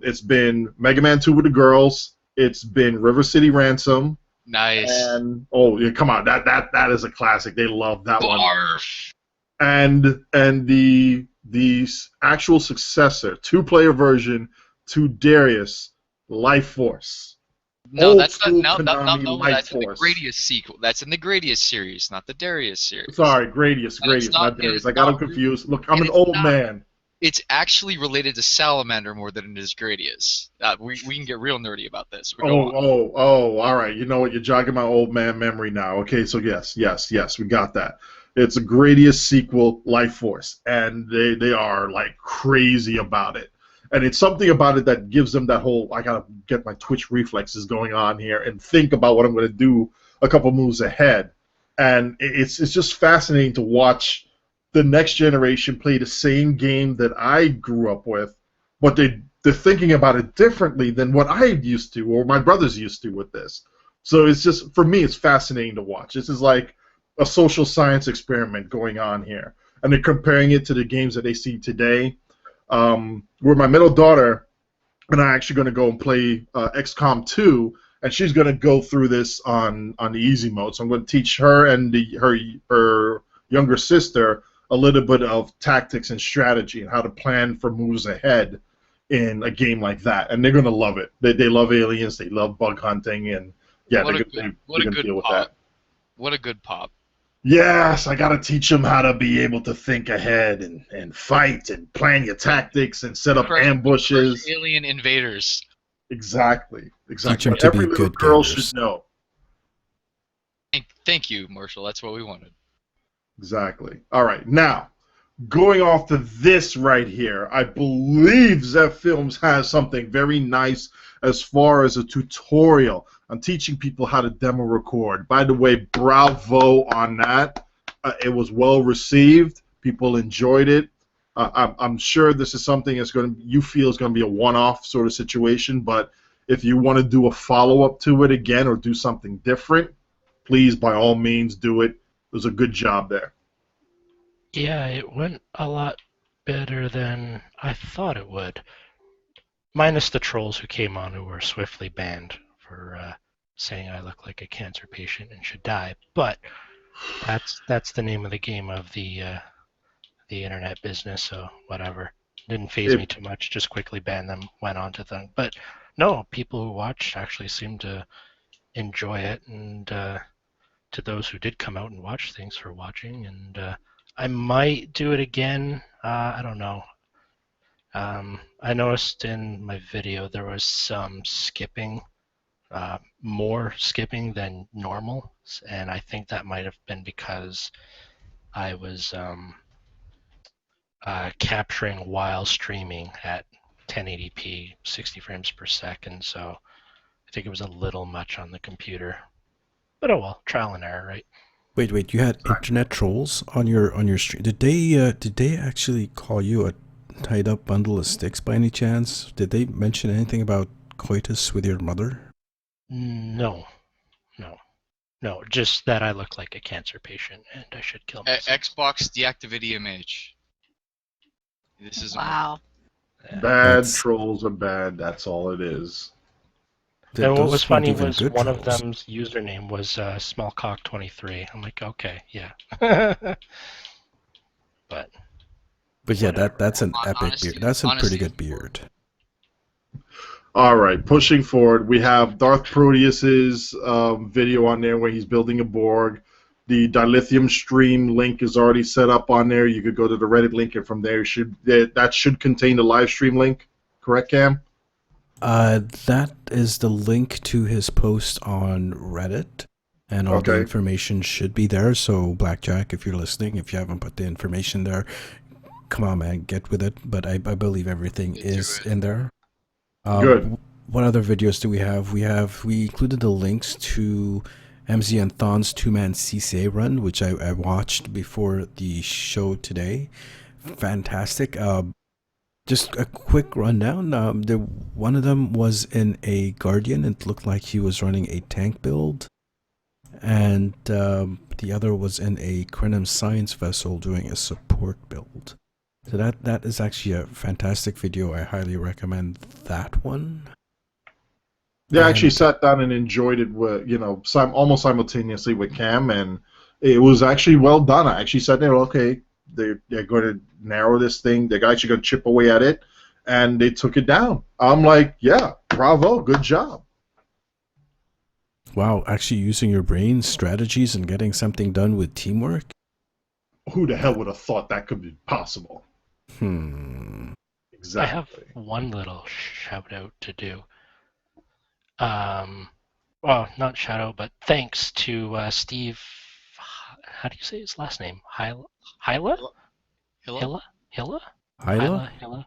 It's been Mega Man 2 with the girls. It's been River City Ransom. Nice. And yeah, come on, that is a classic. They love that one. And the actual successor, 2-player version to Darius, Life Force. No, that's not. No, That's in the Gradius sequel. That's in the Gradius series, not the Darius series. Sorry, Gradius, not Darius. I got them confused. Look, I'm an old man. It's actually related to Salamander more than it is Gradius. We can get real nerdy about this. All right. You know what? You're jogging my old man memory now. Okay, so yes, we got that. It's a Gradius sequel, Life Force, and they are like crazy about it. And it's something about it that gives them that whole, I gotta get my twitch reflexes going on here and think about what I'm gonna do a couple moves ahead. And it's just fascinating to watch the next generation play the same game that I grew up with, but they're thinking about it differently than what I used to or my brothers used to with this. So it's just, for me, it's fascinating to watch. This is like a social science experiment going on here. And they're comparing it to the games that they see today. Where my middle daughter and I are actually going to go and play XCOM 2, and she's going to go through this on the easy mode. So I'm going to teach her and her younger sister a little bit of tactics and strategy and how to plan for moves ahead in a game like that. And they're going to love it. They love aliens, they love bug hunting, and yeah, they're going to deal with that. What a good pop. Yes, I got to teach them how to be able to think ahead and fight and plan your tactics and set up ambushes. Alien invaders. Exactly. Teach them What to every be little good girl gamers. should know. Thank you, Marshall. That's what we wanted. Exactly. All right, now, going off to this right here, I believe Zev Films has something very nice as far as a tutorial on teaching people how to demo record. By the way, bravo on that. It was well received. People enjoyed it. I'm sure this is something that's you feel is going to be a one-off sort of situation, but if you want to do a follow-up to it again or do something different, please, by all means, do it. It was a good job there. Yeah, it went a lot better than I thought it would. Minus the trolls who came on who were swiftly banned for saying I look like a cancer patient and should die. But That's the name of the game of the internet business. So whatever, didn't phase me If too much. Just quickly banned them. Went on to them. But no, people who watched actually seemed to enjoy it, and to those who did come out and watch, thanks for watching. And I might do it again. I don't know. I noticed in my video there was some skipping, more skipping than normal, and I think that might have been because I was capturing while streaming at 1080p, 60 frames per second, so I think it was a little much on the computer. But oh well, trial and error, right? Wait, you had internet trolls on your stream. Did they actually call you a tied up bundle of sticks by any chance? Did they mention anything about coitus with your mother? No, just that I look like a cancer patient and I should kill myself. Xbox deactivate EMH. This is Wow. Yeah. bad trolls are bad, that's all it is. And what Those was weren't funny even was good one of trolls. them's username was smallcock23. I'm like, okay, yeah. But yeah, whatever. that's an epic Honestly- beard. That's a pretty honestly- good beard. All right, pushing forward, we have Darth Proteus's video on there where he's building a Borg. The dilithium stream link is already set up on there. You could go to the Reddit link, and from there that should contain the live stream link. Correct, Cam? That is the link to his post on Reddit, and all the Okay. information should be there. So, Blackjack, if you're listening, if you haven't put the information there, come on, man, get with it. But I believe everything Get to is it. in there. Good. What other videos do we have? We included the links to MZ and Thon's two-man CCA run, which I watched before the show today. Fantastic. Just a quick rundown. One of them was in a Guardian. It looked like he was running a tank build. And the other was in a Krenim science vessel doing a support build. So that is actually a fantastic video. I highly recommend that one. Yeah, I actually sat down and enjoyed it with, almost simultaneously with Cam, and it was actually well done. I actually sat there, okay, they're going to narrow this thing. They're actually going to chip away at it, and they took it down. I'm like, yeah, bravo, good job. Wow, actually using your brain, strategies, and getting something done with teamwork? Who the hell would have thought that could be possible? Exactly. I have one little shout out to do. Well, not shout out, but thanks to Steve. How do you say his last name? Hila? Hello? Hyla?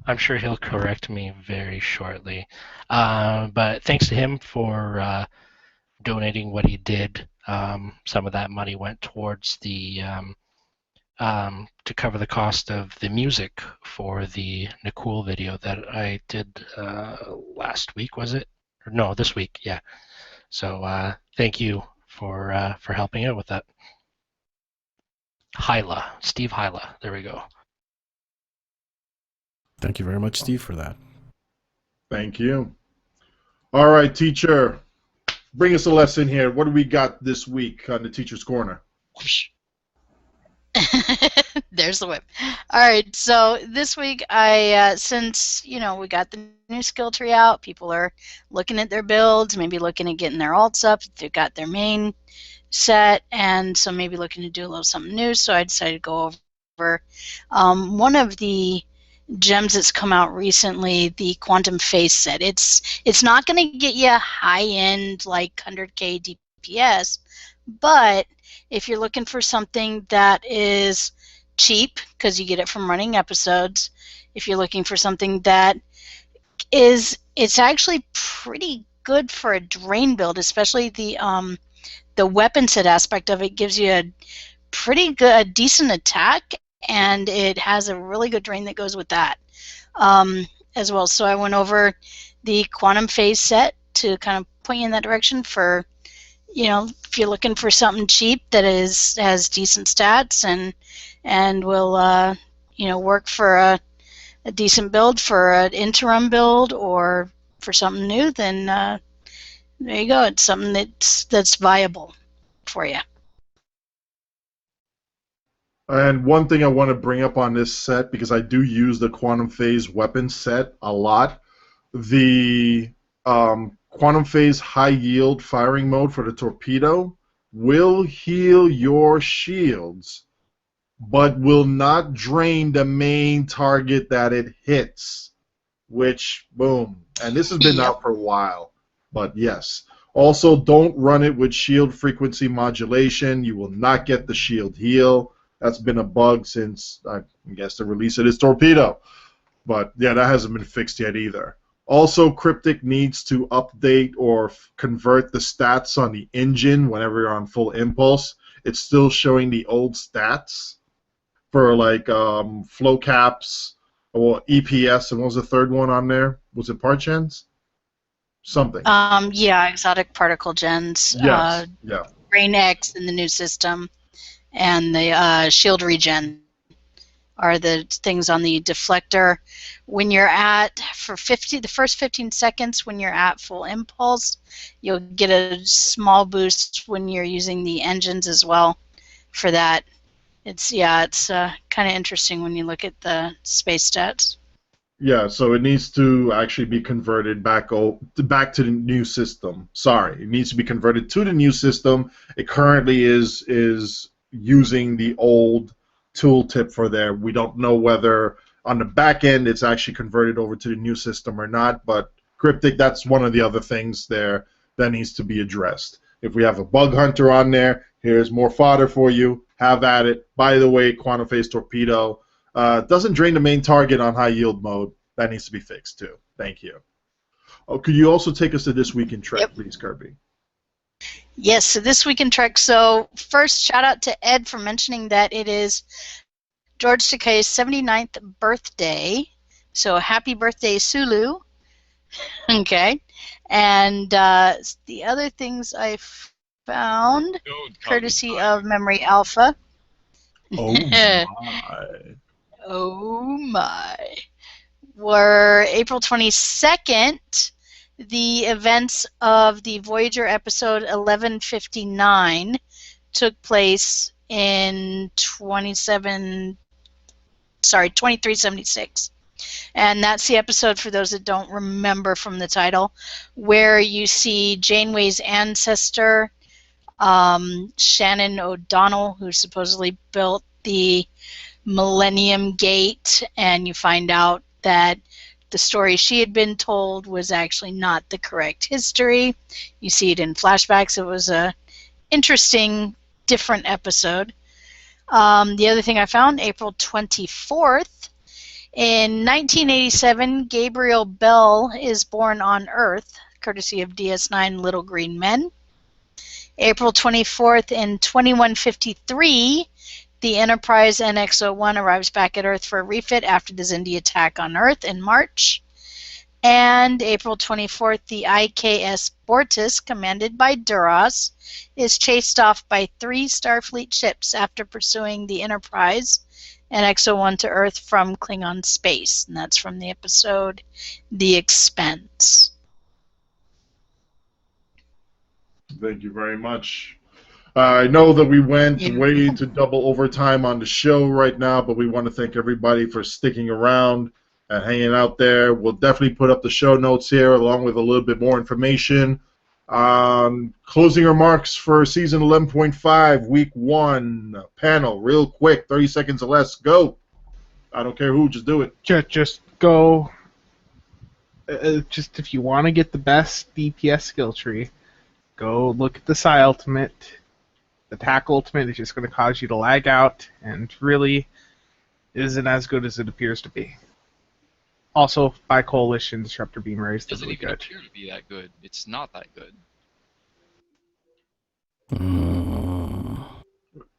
I'm sure he'll correct me very shortly. But thanks to him for donating what he did. Some of that money went towards the to cover the cost of the music for the Nicole video that I did last week, was it? Or no, this week, yeah. So thank you for helping out with that. Steve Hyla, there we go. Thank you very much, Steve, for that. Thank you. All right, teacher, bring us a lesson here. What do we got this week on the Teacher's Corner? There's the whip. All right, so this week since we got the new skill tree out, people are looking at their builds, maybe looking at getting their alts up. They've got their main set, and so maybe looking to do a little something new. So I decided to go over one of the gems that's come out recently, the Quantum Phase set. It's not going to get you high end like 100k DPS, but if you're looking for something that is cheap, because you get it from running episodes, if you're looking for something that it's actually pretty good for a drain build, especially the weapon set aspect of it gives you a pretty good, decent attack, and it has a really good drain that goes with that as well. So I went over the Quantum Phase set to kind of point you in that direction for, if you're looking for something cheap that has decent stats and will work for a decent build, for an interim build, or for something new, then there you go. It's something that's viable for you. And one thing I want to bring up on this set, because I do use the Quantum Phase weapon set a lot, the Quantum Phase high yield firing mode for the torpedo will heal your shields, but will not drain the main target that it hits, which, boom. And this has been out for a while, but yes. Also, don't run it with shield frequency modulation. You will not get the shield heal. That's been a bug since, I guess, the release of this torpedo. But, yeah, that hasn't been fixed yet either. Also, Cryptic needs to update or convert the stats on the engine whenever you're on full impulse. It's still showing the old stats for, like, flow caps or EPS. And what was the third one on there? Was it part gens? Something. Yeah, exotic particle gens. Yes. Yeah. Brain X in the new system, and the shield regen are the things on the deflector. When you're at, the first 15 seconds when you're at full impulse, you'll get a small boost when you're using the engines as well for that. It's kind of interesting when you look at the space stats. Yeah, so it needs to actually be converted back to the new system. Sorry, it needs to be converted to the new system. It currently is using the old tooltip for there. We don't know whether on the back end it's actually converted over to the new system or not, but Cryptic, that's one of the other things there that needs to be addressed. If we have a bug hunter on there, here's more fodder for you. Have at it. By the way, Quantum Phase Torpedo doesn't drain the main target on high yield mode. That needs to be fixed too. Thank you. Oh, could you also take us to This Week in Trek, please, Kirby? Yes, so This Week in Trek. So first, shout out to Ed for mentioning that it is George Takei's 79th birthday. So happy birthday, Sulu. Okay. And the other things I found, courtesy of Memory Alpha. Oh my. Oh my. Were April 22nd, the events of the Voyager episode 1159 took place in 2376. And that's the episode, for those that don't remember from the title, where you see Janeway's ancestor, Shannon O'Donnell, who supposedly built the Millennium Gate, and you find out that the story she had been told was actually not the correct history. You see it in flashbacks. It was a interesting, different episode. The other thing I found, April 24th, in 1987, Gabriel Bell is born on Earth, courtesy of DS9 Little Green Men. April 24th, in 2153, the Enterprise NX-01 arrives back at Earth for a refit after the Xindi attack on Earth in March. And April 24th, the IKS Bortus, commanded by Duras, is chased off by 3 Starfleet ships after pursuing the Enterprise NX-01 to Earth from Klingon space. And that's from the episode The Expanse. Thank you very much. I know that we went way to double overtime on the show right now, but we want to thank everybody for sticking around and hanging out there. We'll definitely put up the show notes here along with a little bit more information. Closing remarks for season 11.5, week 1 panel, real quick, 30 seconds or less. Go. I don't care who, just do it. Just go. Just if you want to get the best DPS skill tree, go look at the Psi Ultimate. The TAC Ultimate is just going to cause you to lag out and really isn't as good as it appears to be. Also, by Coalition, Disruptor Beam Rays is really good. It doesn't even appear to be that good. It's not that good.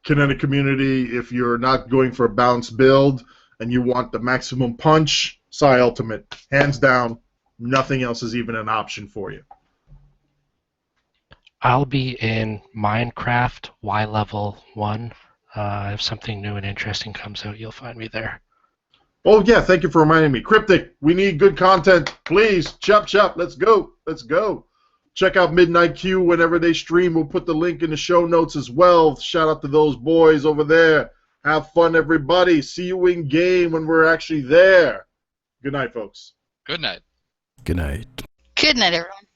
Kinetic community, if you're not going for a balanced build and you want the maximum punch, Psi Ultimate. Hands down, nothing else is even an option for you. I'll be in Minecraft Y level 1. If something new and interesting comes out, you'll find me there. Oh, yeah, thank you for reminding me. Cryptic, we need good content. Please, chop, chop, let's go. Let's go. Check out Midnight Q whenever they stream. We'll put the link in the show notes as well. Shout out to those boys over there. Have fun, everybody. See you in game when we're actually there. Good night, folks. Good night. Good night. Good night, everyone.